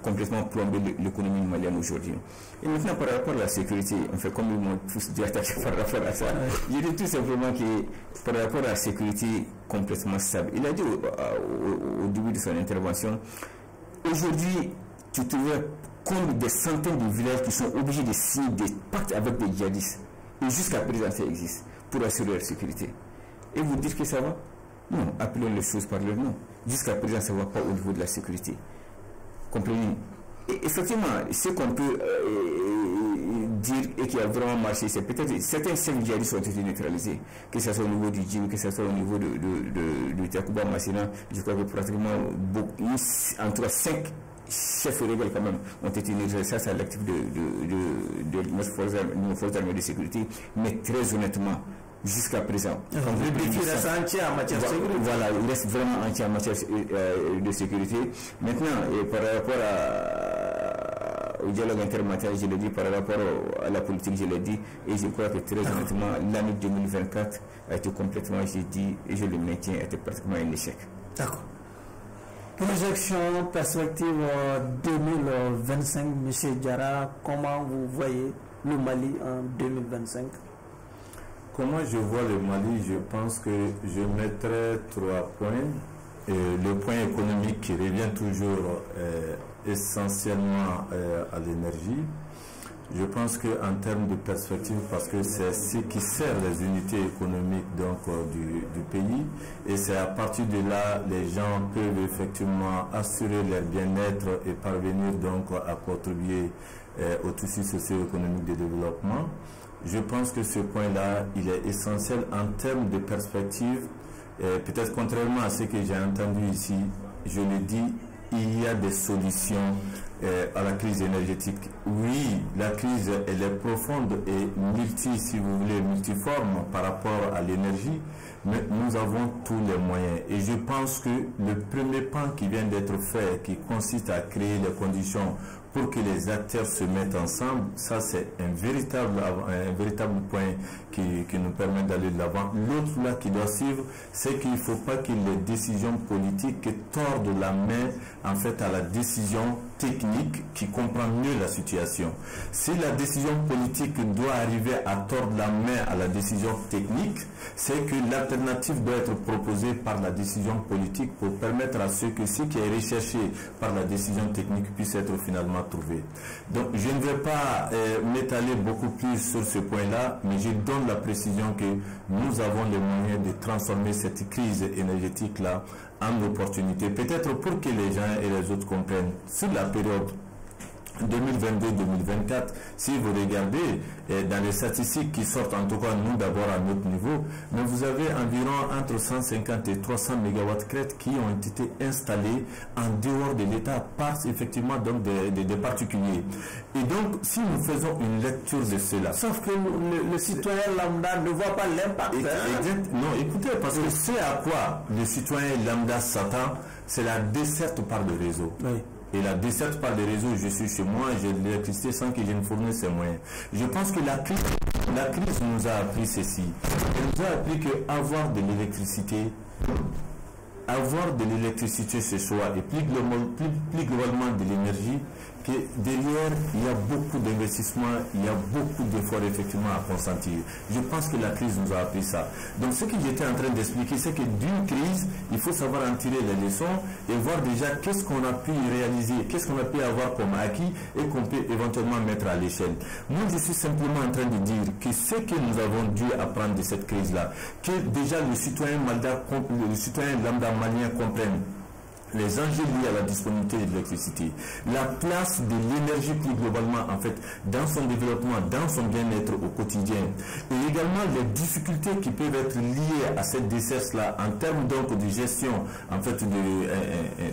complètement plombé l'économie malienne aujourd'hui. Et maintenant, par rapport à la sécurité, on fait comme ils m'ont tous dit attaqué par rapport à ça. Je dis tout simplement que par rapport à la sécurité complètement stable, il a dit au début de son intervention, aujourd'hui, tu trouves comme des centaines de villages qui sont obligés de signer des pactes avec des djihadistes. Et jusqu'à présent, ça existe pour assurer leur sécurité. Et vous dites que ça va? Non, appelons les choses par leur nom. Jusqu'à présent, ça ne va pas au niveau de la sécurité. Comprenez? Et effectivement, ce qu'on peut dire et qui a vraiment marché, c'est peut-être certains chefs djihadistes ont été neutralisés, que ce soit au niveau du djihad, que ce soit au niveau de Takuba Massina. Je crois que pratiquement, en tout cas 5 chefs rebelles quand même ont été neutralisés. Ça, c'est l'actif de nos forces armées de sécurité. Mais très honnêtement, jusqu'à présent, le défi reste entier en matière de sécurité. Voilà, il reste vraiment entier en matière de sécurité. Maintenant, par rapport au dialogue intermatériel, je l'ai dit, par rapport à la politique, je l'ai dit, et je crois que très honnêtement, l'année 2024 a été complètement, j'ai dit, et je le maintiens, a été pratiquement un échec. D'accord. Projection, perspective 2025, M. Diarra, comment vous voyez le Mali en 2025? Comment je vois le Mali? Je pense que je mettrai 3 points. Et le point économique qui revient toujours essentiellement à l'énergie. Je pense qu'en termes de perspective, parce que c'est ce qui sert les unités économiques donc, du pays, et c'est à partir de là les gens peuvent effectivement assurer leur bien-être et parvenir donc à contribuer au tissu socio-économique de développement. Je pense que ce point-là, il est essentiel en termes de perspective. Peut-être contrairement à ce que j'ai entendu ici, je le dis, il y a des solutions à la crise énergétique. Oui, la crise, elle est profonde et si vous voulez, multiforme par rapport à l'énergie, mais nous avons tous les moyens. Et je pense que le premier pas qui vient d'être fait, qui consiste à créer les conditions pour que les acteurs se mettent ensemble, ça c'est un véritable point qui nous permet d'aller de l'avant. L'autre là qui doit suivre, c'est qu'il ne faut pas que les décisions politiques tordent la main en fait à la décision technique qui comprend mieux la situation. Si la décision politique doit arriver à tordre la main à la décision technique, c'est que l'alternative doit être proposée par la décision politique pour permettre à ce que ce qui est recherché par la décision technique puisse être finalement trouvé. Donc je ne vais pas m'étaler beaucoup plus sur ce point-là, mais je donne la précision que nous avons les moyens de transformer cette crise énergétique-là en opportunité, peut-être pour que les gens et les autres comprennent. Sur la période 2022-2024, si vous regardez dans les statistiques qui sortent, en tout cas nous d'abord à notre niveau, mais vous avez environ entre 150 et 300 MW crêtes qui ont été installés en dehors de l'État par effectivement donc des particuliers. Et donc si nous faisons une lecture de cela, sauf que le citoyen lambda ne voit pas l'impact. Non, écoutez, parce que c'est à quoi le citoyen lambda s'attend, c'est la desserte par le réseau. Oui. Et la desserte par les réseaux, je suis chez moi, j'ai de l'électricité sans que je ne fournisse ces moyens. Je pense que la crise nous a appris ceci. Elle nous a appris qu'avoir de l'électricité, ce soir, et plus globalement de l'énergie, que derrière, il y a beaucoup d'investissements, il y a beaucoup d'efforts effectivement à consentir. Je pense que la crise nous a appris ça. Donc ce que j'étais en train d'expliquer, c'est que d'une crise, il faut savoir en tirer les leçons et voir déjà qu'est-ce qu'on a pu réaliser, qu'est-ce qu'on a pu avoir comme acquis et qu'on peut éventuellement mettre à l'échelle. Moi, je suis simplement en train de dire que ce que nous avons dû apprendre de cette crise-là, que déjà le citoyen lambda malien comprenne les enjeux liés à la disponibilité de l'électricité, la place de l'énergie plus globalement en fait dans son développement, dans son bien-être au quotidien, et également les difficultés qui peuvent être liées à cette desserte-là en termes donc de gestion en fait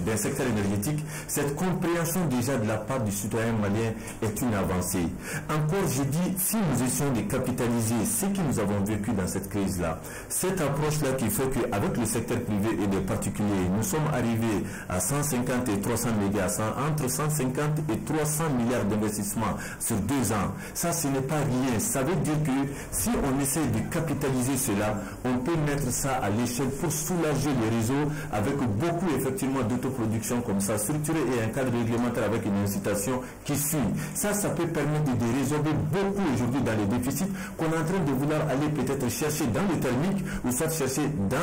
d'un secteur énergétique. Cette compréhension déjà de la part du citoyen malien est une avancée. Encore, je dis, si nous essayons de capitaliser ce que nous avons vécu dans cette crise-là, cette approche-là qui fait qu'avec le secteur privé et des particuliers, nous sommes arrivés à 150 et 300 milliards, entre 150 et 300 milliards d'investissements sur 2 ans. Ça, ce n'est pas rien. Ça veut dire que si on essaie de capitaliser cela, on peut mettre ça à l'échelle pour soulager les réseaux avec beaucoup effectivement d'autoproduction comme ça, structuré et un cadre réglementaire avec une incitation qui suit. Ça peut permettre de résorber beaucoup aujourd'hui dans les déficits qu'on est en train de vouloir aller peut-être chercher dans le thermique ou soit chercher dans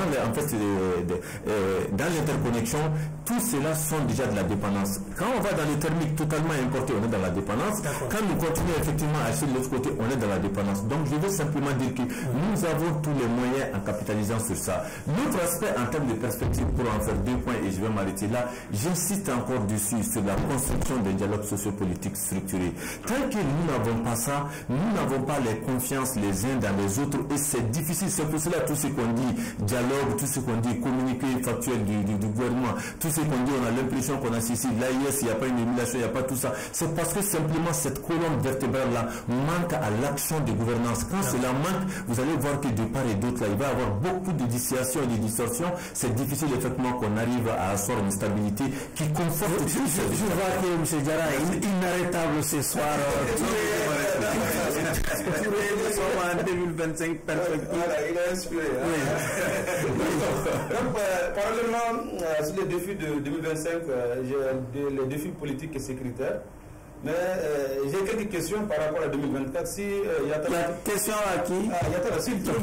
dans l'interconnexion. Tout cela sont déjà de la dépendance. Quand on va dans le thermique totalement importé, on est dans la dépendance. Quand nous continuons effectivement à acheter de l'autre côté, on est dans la dépendance. Donc je veux simplement dire que nous avons tous les moyens en capitalisant sur ça. L'autre aspect en termes de perspective, pour en faire 2 points et je vais m'arrêter là, j'insiste encore dessus sur la construction des dialogues sociopolitiques structurés. Tant que nous n'avons pas ça, nous n'avons pas les confiances les uns dans les autres et c'est difficile. C'est pour cela tout ce qu'on dit dialogue, tout ce qu'on dit communiqué factuel du gouvernement, tout ce qu'on dit, on a l'impression qu'on a ceci, l'AIS, il n'y a pas une émulation, il n'y a pas tout ça. C'est parce que simplement cette colonne vertébrale là manque à l'action de gouvernance. Quand cela manque, vous allez voir que de part et d'autre là, il va y avoir beaucoup de dissociations et de distorsions. C'est difficile effectivement qu'on arrive à asseoir une stabilité qui conforte. Je vois que M. Diarra est inarrêtable ce soir. Nous sommes en 2025 perspective. Il est inspiré. Donc, parallèlement sur les défis de 2025, j'ai les défis politiques et sécuritaires. Mais j'ai quelques questions par rapport à 2024. Si la question à qui s'il trouve que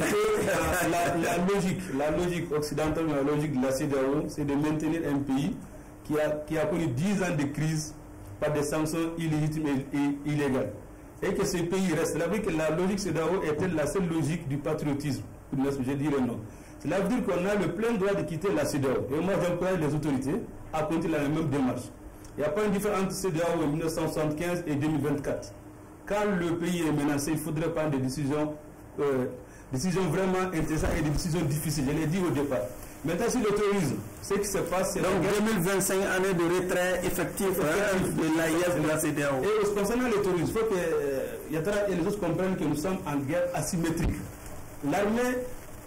la logique occidentale, la logique de la CEDEAO, c'est de maintenir un pays qui a connu 10 ans de crise par des sanctions illégitimes et illégales. Et que ce pays reste. Cela veut dire que la logique CEDEAO était la seule logique du patriotisme. Je dirais non. Cela veut dire qu'on a le plein droit de quitter la CEDEAO. Et moi, j'encourage les autorités à continuer la même démarche. Il n'y a pas une différence entre CEDEAO en 1975 et 2024. Quand le pays est menacé, il faudrait prendre des décisions vraiment intéressantes et des décisions difficiles. Je l'ai dit au départ. Maintenant, sur le terrorisme, ce qui se passe, c'est... Donc 2025, année de retrait effectif de l'AIS de la CEDEAO. Et concernant le terrorisme, il faut que Yatara et les autres comprennent que nous sommes en guerre asymétrique. L'armée,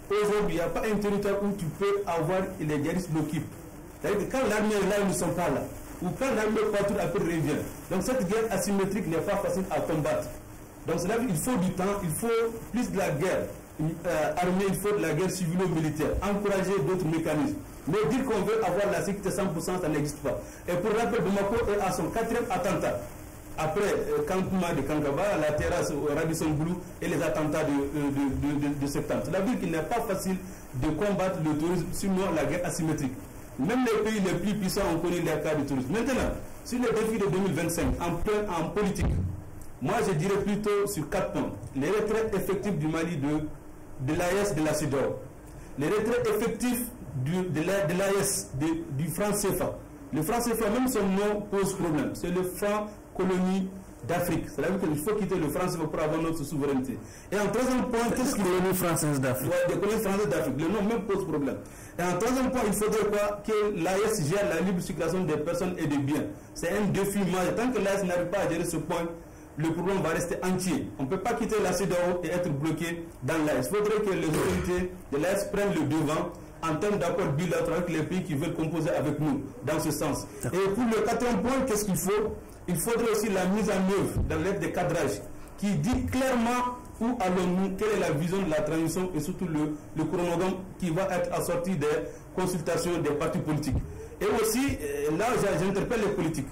aujourd'hui, il n'y a pas un territoire où tu peux avoir les guerristes l'occupent. C'est-à-dire que quand l'armée est là, ils ne sont pas là. Ou quand l'armée partout après revient. Donc cette guerre asymétrique n'est pas facile à combattre. Donc cela veut dire qu'il faut du temps, il faut plus de la guerre armée, il faut de la guerre civilo-militaire, encourager d'autres mécanismes. Mais dire qu'on veut avoir la sécurité 100%, ça n'existe pas. Et pour rappel, Bamako est à son 4e attentat. Après Kankuma de Kankaba, la terrasse au Radisson Blu et les attentats de septembre. Cela veut dire qu'il n'est pas facile de combattre le terrorisme, sinon la guerre asymétrique. Même les pays les plus puissants ont connu les cas de terrorisme. Maintenant, sur le défi de 2025, en politique, moi je dirais plutôt sur 4 points. Les retraits effectifs du Mali de l'AES de la CEDEAO. Les retraits effectifs de l'AES du franc CFA. Le franc CFA, même son nom pose problème. C'est le franc colonie d'Afrique. C'est-à-dire qu'il faut quitter le franc CFA pour avoir notre souveraineté. Et en troisième point, qu'est-ce que colonie française d'Afrique? Ouais, des colonies françaises d'Afrique. Le nom même pose problème. Et en troisième point, il faudrait quoi? Que l'AES gère la libre circulation des personnes et des biens. C'est un défi majeur. Tant que l'AES n'arrive pas à gérer ce point, le problème va rester entier. On ne peut pas quitter la CEDEAO et être bloqué dans l'AES. Il faudrait que les autorités de l'AES prennent le devant en termes d'accord bilatéral avec les pays qui veulent composer avec nous, dans ce sens. Et pour le quatrième point, qu'est-ce qu'il faut? Il faudrait aussi la mise en œuvre dans l'aide de cadrage qui dit clairement où allons-nous, quelle est la vision de la transition et surtout le chronogramme qui va être assorti des consultations des partis politiques. Et aussi, là j'interpelle les politiques.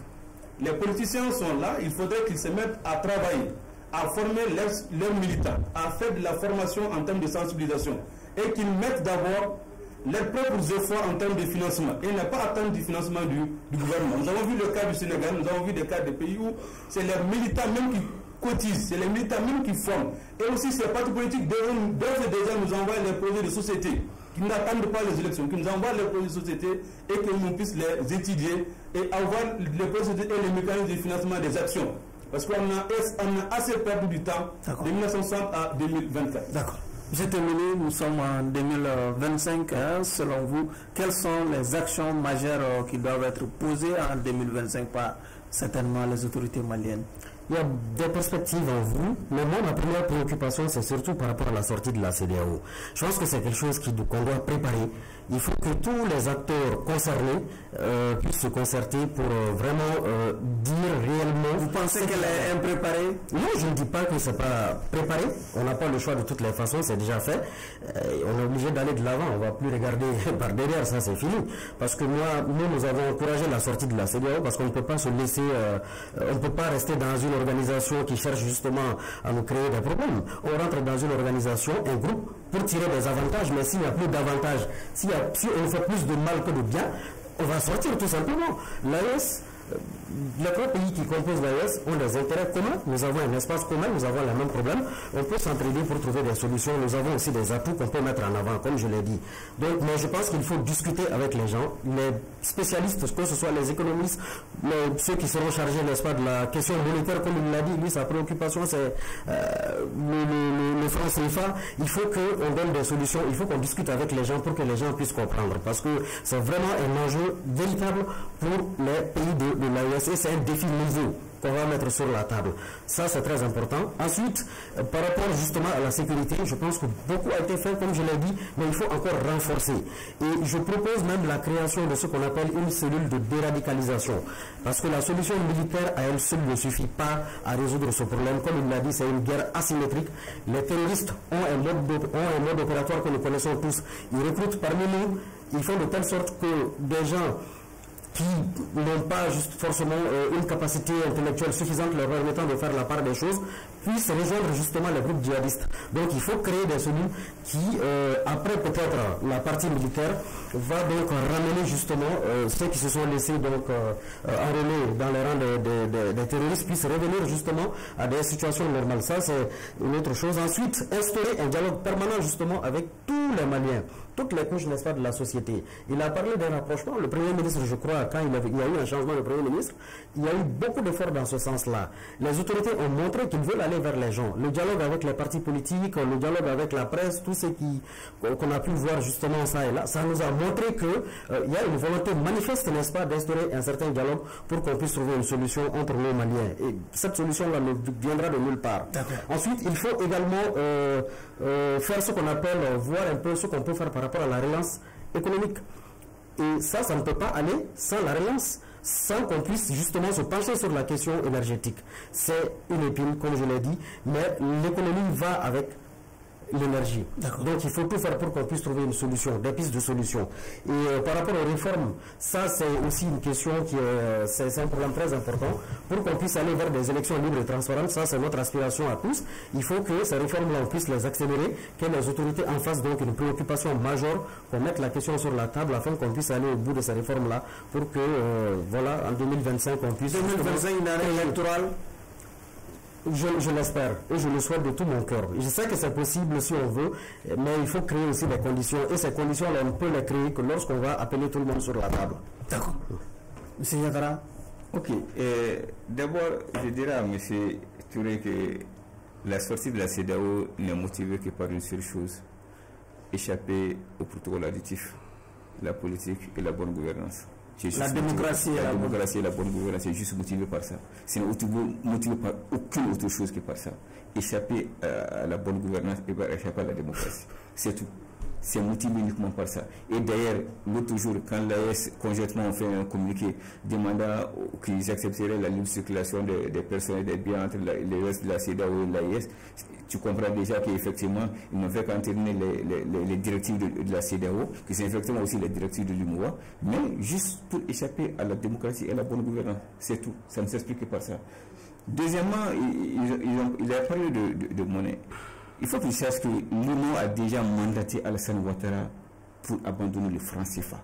Les politiciens sont là, il faudrait qu'ils se mettent à travailler, à former leurs militants, à faire de la formation en termes de sensibilisation et qu'ils mettent d'abord leurs propres efforts en termes de financement et ne pas attendre du financement du gouvernement. Nous avons vu le cas du Sénégal, nous avons vu des cas de pays où c'est leurs militants même qui cotisent, c'est les militants même qui forment. Et aussi ces partis politiques d'ores et déjà nous envoient les projets de société qui n'attendent pas les élections, qui nous envoient les projets de société et que nous puissions les étudier et avoir les projets et les mécanismes de financement des actions. Parce qu'on a assez perdu du temps de 1960 à 2024. D'accord. J'ai terminé, nous sommes en 2025. Selon vous, quelles sont les actions majeures qui doivent être posées en 2025 par certainement les autorités maliennes? Il y a des perspectives en vous, mais moi, ma première préoccupation, c'est surtout par rapport à la sortie de la CEDEAO. Je pense que c'est quelque chose qu'on doit préparer il faut que tous les acteurs concernés puissent se concerter pour vraiment dire réellement... Vous pensez qu'elle est impréparée? Non, je ne dis pas que ce n'est pas préparé. On n'a pas le choix de toutes les façons, c'est déjà fait. On est obligé d'aller de l'avant, on ne va plus regarder par derrière, ça c'est fini. Parce que nous avons encouragé la sortie de la CEDEAO parce qu'on ne peut pas se laisser, on ne peut pas rester dans une organisation qui cherche justement à nous créer des problèmes. On rentre dans une organisation, un groupe, pour tirer des avantages, mais s'il n'y a plus d'avantages, si on fait plus de mal que de bien, on va sortir tout simplement. L'AES, les trois pays qui composent l'AES ont des intérêts communs, nous avons un espace commun, nous avons les mêmes problèmes, on peut s'entraider pour trouver des solutions, nous avons aussi des atouts qu'on peut mettre en avant, comme je l'ai dit. Donc, mais je pense qu'il faut discuter avec les gens, les spécialistes, que ce soit les économistes, ceux qui seront chargés, n'est-ce pas, de la question monétaire, comme il l'a dit, lui, sa préoccupation, c'est le franc CFA. Il faut qu'on donne des solutions, il faut qu'on discute avec les gens pour que les gens puissent comprendre, parce que c'est vraiment un enjeu véritable pour les pays de l'AES et c'est un défi nouveau qu'on va mettre sur la table. Ça, c'est très important. Ensuite, par rapport justement à la sécurité, je pense que beaucoup a été fait, comme je l'ai dit, mais il faut encore renforcer. Et je propose même la création de ce qu'on appelle une cellule de déradicalisation. Parce que la solution militaire à elle seule ne suffit pas à résoudre ce problème. Comme il l'a dit, c'est une guerre asymétrique. Les terroristes ont un mode opératoire que nous connaissons tous. Ils recrutent parmi nous, ils font de telle sorte que des gens qui n'ont pas juste forcément une capacité intellectuelle suffisante leur permettant de faire la part des choses, puissent rejoindre justement les groupes djihadistes. Donc il faut créer des cellules qui, après peut-être la partie militaire, va donc ramener justement ceux qui se sont laissés donc enrôler dans les rangs des terroristes puissent revenir justement à des situations normales. Ça c'est une autre chose. Ensuite, instaurer un dialogue permanent justement avec tous les Maliens, toutes les couches, n'est-ce pas, de la société. Il a parlé d'un rapprochement. Le Premier ministre, je crois, quand il y a eu un changement de Premier ministre, il y a eu beaucoup d'efforts dans ce sens-là. Les autorités ont montré qu'ils veulent aller vers les gens. Le dialogue avec les partis politiques, le dialogue avec la presse, tout ce qu'on a pu voir justement ça et là, ça nous a montré qu'il y a une volonté manifeste, n'est-ce pas, d'instaurer un certain dialogue pour qu'on puisse trouver une solution entre nos Maliens. Et cette solution-là ne viendra de nulle part. Ensuite, il faut également faire ce qu'on appelle, voir un peu ce qu'on peut faire par rapport à la relance économique. Et ça ne peut pas aller sans la relance, sans qu'on puisse justement se pencher sur la question énergétique. C'est une épine, comme je l'ai dit, mais l'économie va avec l'énergie. Donc il faut tout faire pour qu'on puisse trouver une solution, des pistes de solution. Et par rapport aux réformes, ça c'est aussi une question qui c'est un problème très important. Pour qu'on puisse aller vers des élections libres et transparentes, ça c'est notre aspiration à tous. Il faut que ces réformes-là, on puisse les accélérer, que les autorités en fassent donc une préoccupation majeure, qu'on mette la question sur la table afin qu'on puisse aller au bout de ces réformes-là pour que, voilà, en 2025, on puisse... 2025, une année électorale. Je l'espère et je le souhaite de tout mon cœur. Je sais que c'est possible si on veut, mais il faut créer aussi des conditions. Et ces conditions-là, on ne peut les créer que lorsqu'on va appeler tout le monde sur la table. D'accord. Monsieur Yadara. Ok. D'abord, je dirais à M. Touré que la sortie de la CEDEAO n'est motivée que par une seule chose: échapper au protocole additif, la politique et la bonne gouvernance. La démocratie et la bonne gouvernance, c'est juste motivé par ça. C'est motivé par aucune autre chose que par ça. Échapper à la bonne gouvernance et échapper à la démocratie. C'est tout. C'est motivé uniquement par ça. Et d'ailleurs, l'autre jour, quand l'AES conjointement ont fait un communiqué demandant qu'ils accepteraient la libre circulation des personnes et des biens entre l'AES de la CEDEAO et l'AES, tu comprends déjà qu'effectivement, ils n'ont fait qu'entériner les directives de la CEDEAO, qui sont effectivement aussi les directives de l'UMOA, mais juste pour échapper à la démocratie et à la bonne gouvernance. C'est tout. Ça ne s'explique que par ça. Deuxièmement, il a parlé de monnaie. Il faut qu'il sache que l'UMOA a déjà mandaté Alassane Ouattara pour abandonner le franc CFA.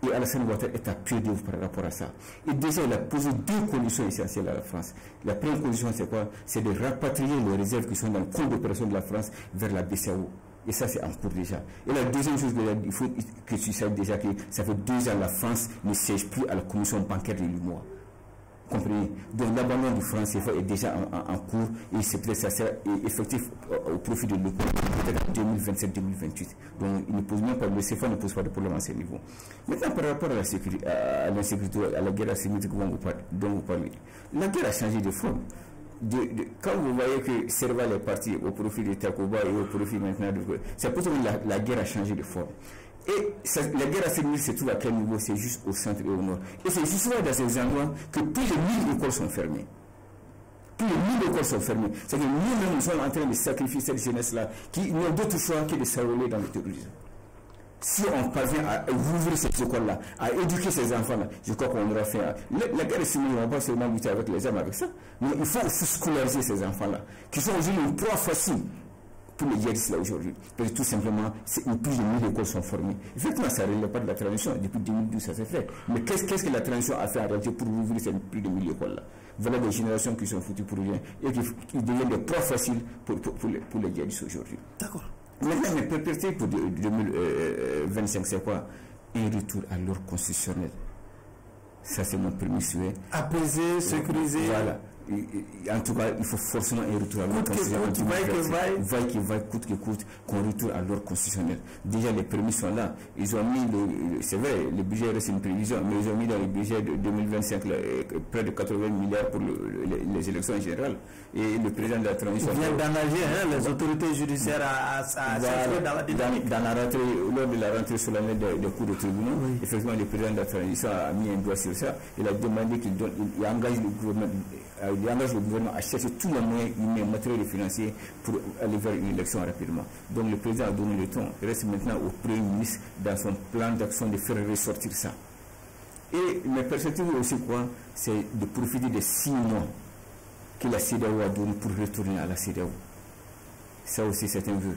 Et Alassane Ouattara est à pied d'œuvre par rapport à ça. Et déjà, il a posé deux conditions essentielles à la France. La première condition, c'est quoi? C'est de rapatrier les réserves qui sont dans le compte d'opération de la France vers la BCAO. Et ça, c'est en cours déjà. Et la deuxième chose, il faut que tu saches déjà que ça fait 2 ans la France ne siège plus à la commission bancaire de l'UMOA. Comprenez? Donc l'abandon du franc CFA est déjà en cours et c'est peut-être ça sera effectif au profit de l'Europe en 2027-2028. Donc il ne pose même pas, le CFA ne pose pas de problème à ce niveau. Maintenant par rapport à l'insécurité, à la guerre asymétrique dont vous parlez, la guerre a changé de forme. quand vous voyez que Serval est parti au profit de Takuba et au profit maintenant de... C'est pour ça que la guerre a changé de forme. Et la guerre à Sénégal se trouve à quel niveau? C'est juste au centre et au nord. Et c'est justement dans ces endroits que plus de 1000 écoles sont fermées. Plus de 1000 écoles sont fermées. C'est que nous-mêmes, nous sommes en train de sacrifier cette jeunesse-là qui n'ont d'autre choix que de s'enrôler dans le terrorisme. Si on parvient à ouvrir ces écoles-là, à éduquer ces enfants-là, je crois qu'on aura fait... La guerre est signée, on ne va pas seulement lutter avec les armes avec ça, mais il faut aussi scolariser ces enfants-là, qui sont aujourd'hui une proie facile pour les djihadistes là aujourd'hui. Parce que tout simplement, plus de 1000 écoles sont formées. Effectivement, ça ne relève pas de la transition. Depuis 2012, ça s'est fait. Mais qu'est-ce que la transition a fait en réalité pour ouvrir ces plus de 1000 écoles là? Voilà des générations qui sont foutues pour rien et qui deviennent des proies faciles pour les djihadistes aujourd'hui. D'accord. Maintenant, mes perspectives pour 2025, c'est quoi? Un retour à l'ordre constitutionnel. Ça, c'est mon premier souhait. Apaiser, sécuriser. Voilà. En tout cas, il faut forcément un retour à l'ordre constitutionnel. Vaille que vaille, coûte que coûte, qu'on retourne à l'ordre constitutionnel. Déjà, les permis sont là. Ils ont mis, c'est vrai, le budget reste une prévision, mais ils ont mis dans le budget de 2025 près de 80 milliards pour les élections générales. Et le président de la transition. Il vient d'engager les autorités judiciaires à s'inscrire dans la dynamique. Lors de la rentrée solennelle des cours de tribunaux, oui. Effectivement, le président de la transition a mis un doigt sur ça. Il a demandé qu'il engage le gouvernement à chercher tous les moyens humains, matériels et financiers pour aller vers une élection rapidement. Donc le président a donné le ton. Il reste maintenant au Premier ministre dans son plan d'action de faire ressortir ça. Et mes perspectives aussi quoi? C'est de profiter des 6 mois que la CEDEAO a donné pour retourner à la CEDEAO. Ça aussi c'est un vœu.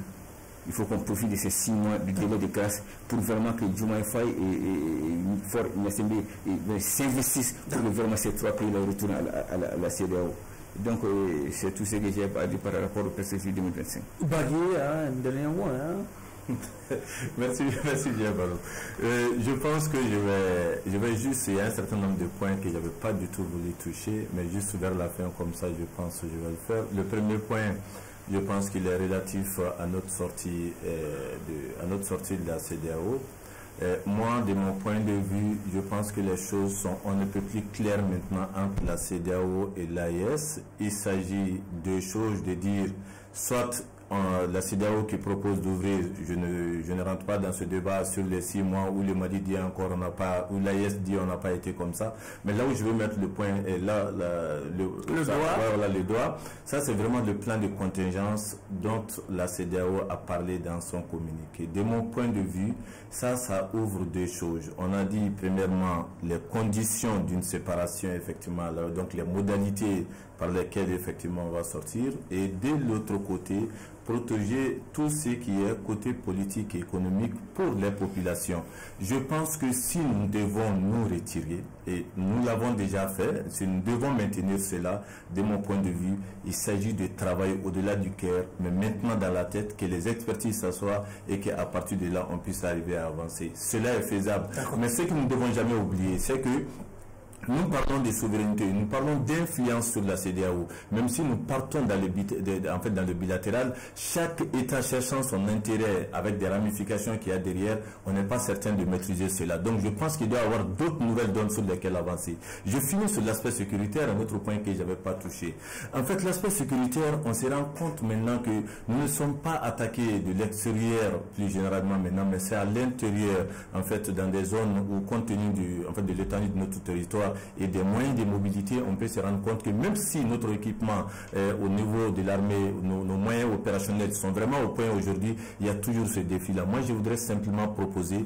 Il faut qu'on profite de ces 6 mois du délai de grâce pour vraiment que Diomaye Faye et Fort Gnassembe s'investissent pour que vraiment ces 3 pays retournent à la CEDEAO. Donc c'est tout ce que j'ai à dire par rapport au perspective 2025. Bagui, un dernier mot. Merci Diabalo. Je pense que je vais juste, il y a un certain nombre de points que je n'avais pas du tout voulu toucher, mais juste vers la fin comme ça, je pense que je vais le faire. Le premier point, je pense qu'il est relatif à notre sortie de la CEDEAO. Moi, de mon point de vue, je pense que les choses sont on ne peut plus claires maintenant entre la CEDEAO et l'AES. Il s'agit de choses de dire soit la CEDEAO qui propose d'ouvrir, je ne rentre pas dans ce débat sur les 6 mois où le Mali dit encore on n'a pas, où l'AES dit on n'a pas été comme ça. Mais là où je veux mettre le point, et là, le doigt, ça c'est vraiment le plan de contingence dont la CEDEAO a parlé dans son communiqué. De mon point de vue, ça ouvre 2 choses. On a dit premièrement les conditions d'une séparation, effectivement, là, donc les modalités par lesquelles effectivement on va sortir, et de l'autre côté, protéger tout ce qui est côté politique et économique pour les populations. Je pense que si nous devons nous retirer, et nous l'avons déjà fait, si nous devons maintenir cela, de mon point de vue, il s'agit de travailler au-delà du cœur, mais maintenant dans la tête, que les expertises s'assoient et qu'à partir de là, on puisse arriver à avancer. Cela est faisable. Mais ce que nous ne devons jamais oublier, c'est que nous parlons de souveraineté, nous parlons d'influence sur la CEDEAO. Même si nous partons dans le bilatéral, chaque État cherchant son intérêt avec des ramifications qu'il y a derrière, on n'est pas certain de maîtriser cela. Donc je pense qu'il doit y avoir d'autres nouvelles donnes sur lesquelles avancer. Je finis sur l'aspect sécuritaire, un autre point que je n'avais pas touché. En fait, l'aspect sécuritaire, on se rend compte maintenant que nous ne sommes pas attaqués de l'extérieur, plus généralement maintenant, mais c'est à l'intérieur, en fait, dans des zones où, compte tenu de l'étendue de notre territoire, et des moyens de mobilité, on peut se rendre compte que même si notre équipement au niveau de l'armée, nos moyens opérationnels sont vraiment au point aujourd'hui, il y a toujours ce défi-là. Moi, je voudrais simplement proposer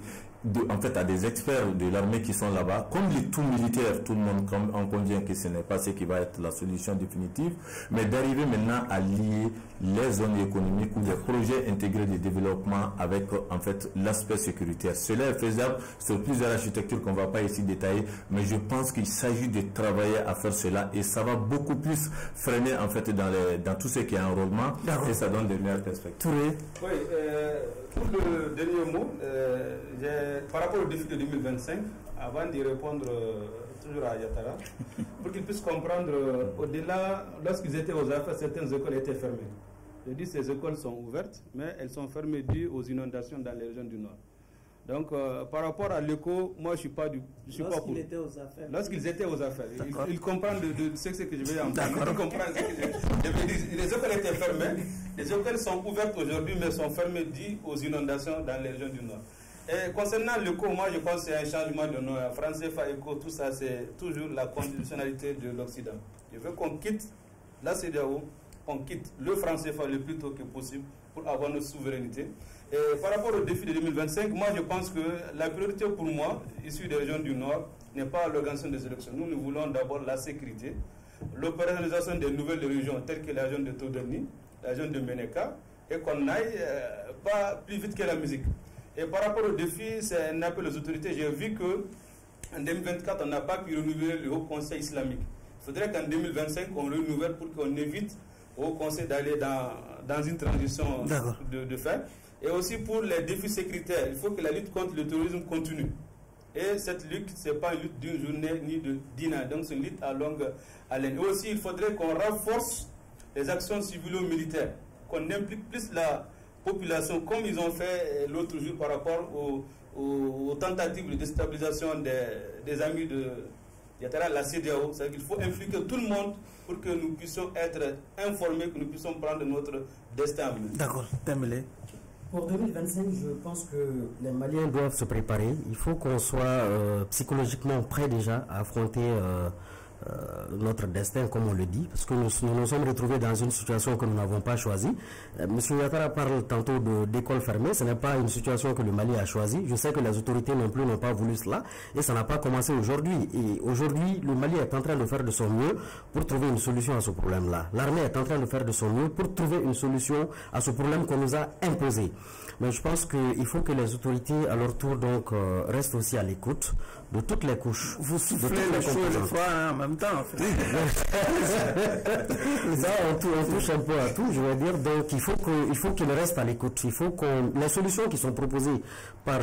en fait à des experts de l'armée qui sont là-bas, comme les tout militaires, tout le monde en convient que ce n'est pas ce qui va être la solution définitive, mais d'arriver maintenant à lier les zones économiques ou les projets intégrés de développement avec en fait l'aspect sécuritaire. Cela est faisable sur plusieurs architectures qu'on ne va pas ici détailler, mais je pense qu'il s'agit de travailler à faire cela et ça va beaucoup plus freiner en fait dans tout ce qui est enrôlement et ça donne des meilleures perspectives. Oui, pour le dernier mot, par rapport au défi de 2025, avant d'y répondre toujours à Yatara, pour qu'ils puissent comprendre, au-delà, lorsqu'ils étaient aux affaires, certaines écoles étaient fermées. Je dis ces écoles sont ouvertes, mais elles sont fermées dues aux inondations dans les régions du Nord. Donc, par rapport à l'écho, moi, je suis pas pour. Lorsqu'ils étaient aux affaires. Ils comprennent de ce que je vais en parler. Ils comprennent ce que je vais dire. Les écoles étaient fermées. Les écoles sont ouvertes aujourd'hui, mais sont fermées dues aux inondations dans les régions du Nord. Et concernant l'écho, moi, je pense que c'est un changement de nom. France CFA, écho, tout ça, c'est toujours la constitutionnalité de l'Occident. Je veux qu'on quitte la CEDEAO, on quitte le franc CFA le plus tôt que possible pour avoir notre souveraineté. Et par rapport au défi de 2025, moi je pense que la priorité pour moi, issue des régions du Nord, n'est pas l'organisation des élections. Nous voulons d'abord la sécurité, l'opérationnalisation des nouvelles régions telles que la région de Todoni, la région de Meneka, et qu'on aille pas plus vite que la musique. Et par rapport au défi, c'est un appel aux autorités. J'ai vu qu'en 2024, on n'a pas pu renouveler le Haut Conseil islamique. Il faudrait qu'en 2025, on renouvelle pour qu'on évite au Conseil d'aller dans une transition de fait. Et aussi pour les défis sécuritaires, il faut que la lutte contre le terrorisme continue. Et cette lutte, ce n'est pas une lutte d'une journée ni de 10 ans, donc c'est une lutte à longue haleine. Et aussi, il faudrait qu'on renforce les actions civilo-militaires, qu'on implique plus la population, comme ils ont fait l'autre jour par rapport aux tentatives de déstabilisation des amis de Yatara, la CEDEAO. C'est-à-dire qu'il faut impliquer tout le monde pour que nous puissions être informés, que nous puissions prendre notre destin. D'accord, terminé. Pour 2025, je pense que les Maliens doivent se préparer. Il faut qu'on soit psychologiquement prêt déjà à affronter notre destin, comme on le dit, parce que nous nous sommes retrouvés dans une situation que nous n'avons pas choisie. Monsieur Ouattara parle tantôt d'école fermée. Ce n'est pas une situation que le Mali a choisie. Je sais que les autorités non plus n'ont pas voulu cela, et ça n'a pas commencé aujourd'hui. Et aujourd'hui, le Mali est en train de faire de son mieux pour trouver une solution à ce problème-là. L'armée est en train de faire de son mieux pour trouver une solution à ce problème qu'on nous a imposé. Mais je pense qu'il faut que les autorités, à leur tour, donc, restent aussi à l'écoute de toutes les couches. Vous soufflez le chaud et le froid en même temps. En fait. Ça, on touche un peu à tout, je veux dire. Donc, il faut qu'ils restent à l'écoute. Il faut les solutions qui sont proposées par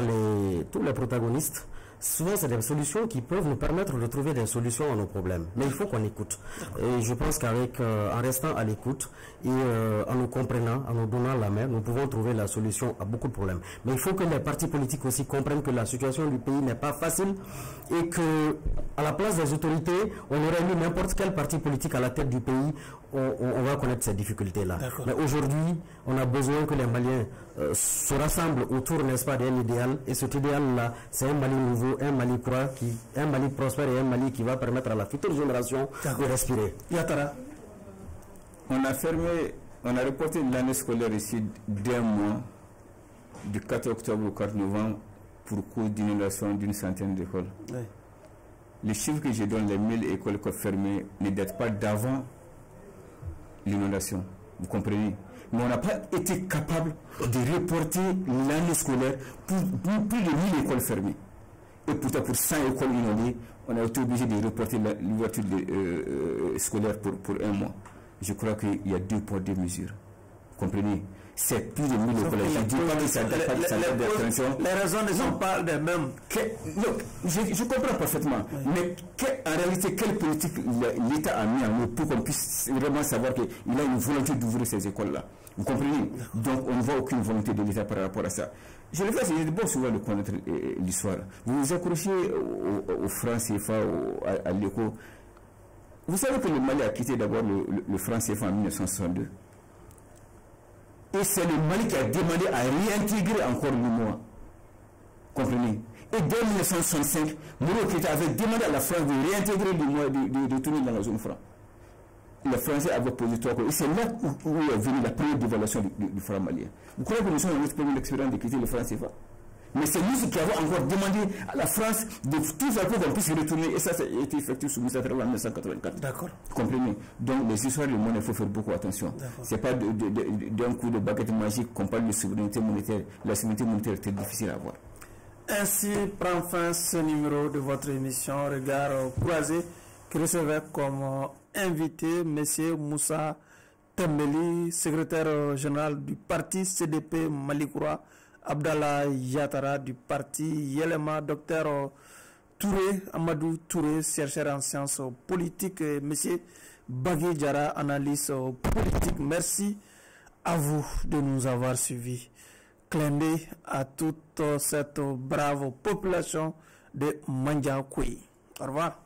tous les protagonistes, souvent, c'est des solutions qui peuvent nous permettre de trouver des solutions à nos problèmes. Mais il faut qu'on écoute. Et je pense en restant à l'écoute et en nous comprenant, en nous donnant la main, nous pouvons trouver la solution à beaucoup de problèmes. Mais il faut que les partis politiques aussi comprennent que la situation du pays n'est pas facile et que, à la place des autorités, on aurait mis n'importe quel parti politique à la tête du pays, on va connaître ces difficultés-là. Mais aujourd'hui, on a besoin que les Maliens se rassemblent autour, n'est-ce pas, d'un idéal. Et cet idéal-là, c'est un Mali nouveau, un Mali un Mali prospère et un Mali qui va permettre à la future génération de respirer. Yatara. On a reporté l'année scolaire ici d'un mois, du 4 octobre au 4 novembre, pour cause d'inondation d'une centaine d'écoles. Oui. Les chiffres que je donne, les 1000 écoles fermées, ne datent pas d'avant l'inondation. Vous comprenez? Mais on n'a pas été capable de reporter l'année scolaire pour plus de 1000 écoles fermées. Et pourtant, pour 100 écoles inondées, on a été obligé de reporter l'ouverture scolaire pour un mois. Je crois qu'il y a 2 poids, 2 mesures. Vous comprenez? C'est plus de 1000 écoles. Je ne dis pas que ça n'a pas d'attention. Les raisons ne sont pas les mêmes. Je comprends parfaitement. Oui. Mais en réalité, quelle politique l'État a mis en œuvre pour qu'on puisse vraiment savoir qu'il a une volonté d'ouvrir ces écoles-là? Vous comprenez? Donc, on ne voit aucune volonté de l'État par rapport à ça. Je le fais, c'est bon souvent de connaître l'histoire. Vous vous accrochez au franc CFA, à l'écho. Vous savez que le Mali a quitté d'abord le franc CFA en 1962. Et c'est le Mali qui a demandé à réintégrer encore le mois. Comprenez? Et dès 1965, Moro Keïta avait demandé à la France de réintégrer le mois, de tourner dans la zone franc. Les Français avaient posé 3 cours. Et c'est là où est venue la première dévaluation du franc malien. Vous croyez que nous sommes dans notre première expérience de quitter le franc CFA? Mais c'est nous qui avons encore demandé à la France de tout faire pour qu'on puisse retourner. Et ça a été effectué sous Moussa Traoré en 1984. D'accord. Vous comprenez? Donc, les histoires du monde, il faut faire beaucoup attention. Ce n'est pas d'un coup de baguette magique qu'on parle de souveraineté monétaire. La souveraineté monétaire est très difficile à avoir. Ainsi prend fin ce numéro de votre émission Regard croisé, qui recevait comme invité M. Moussa Tembeli, secrétaire général du parti CDP Malikoura, Abdallah Yatara du parti Yelema, Dr Touré, Amadou Touré, chercheur en sciences politiques, et M. Bagui Diarra, analyste politique. Merci à vous de nous avoir suivis. clin d'œil à toute cette brave population de Mandiakoui. Au revoir.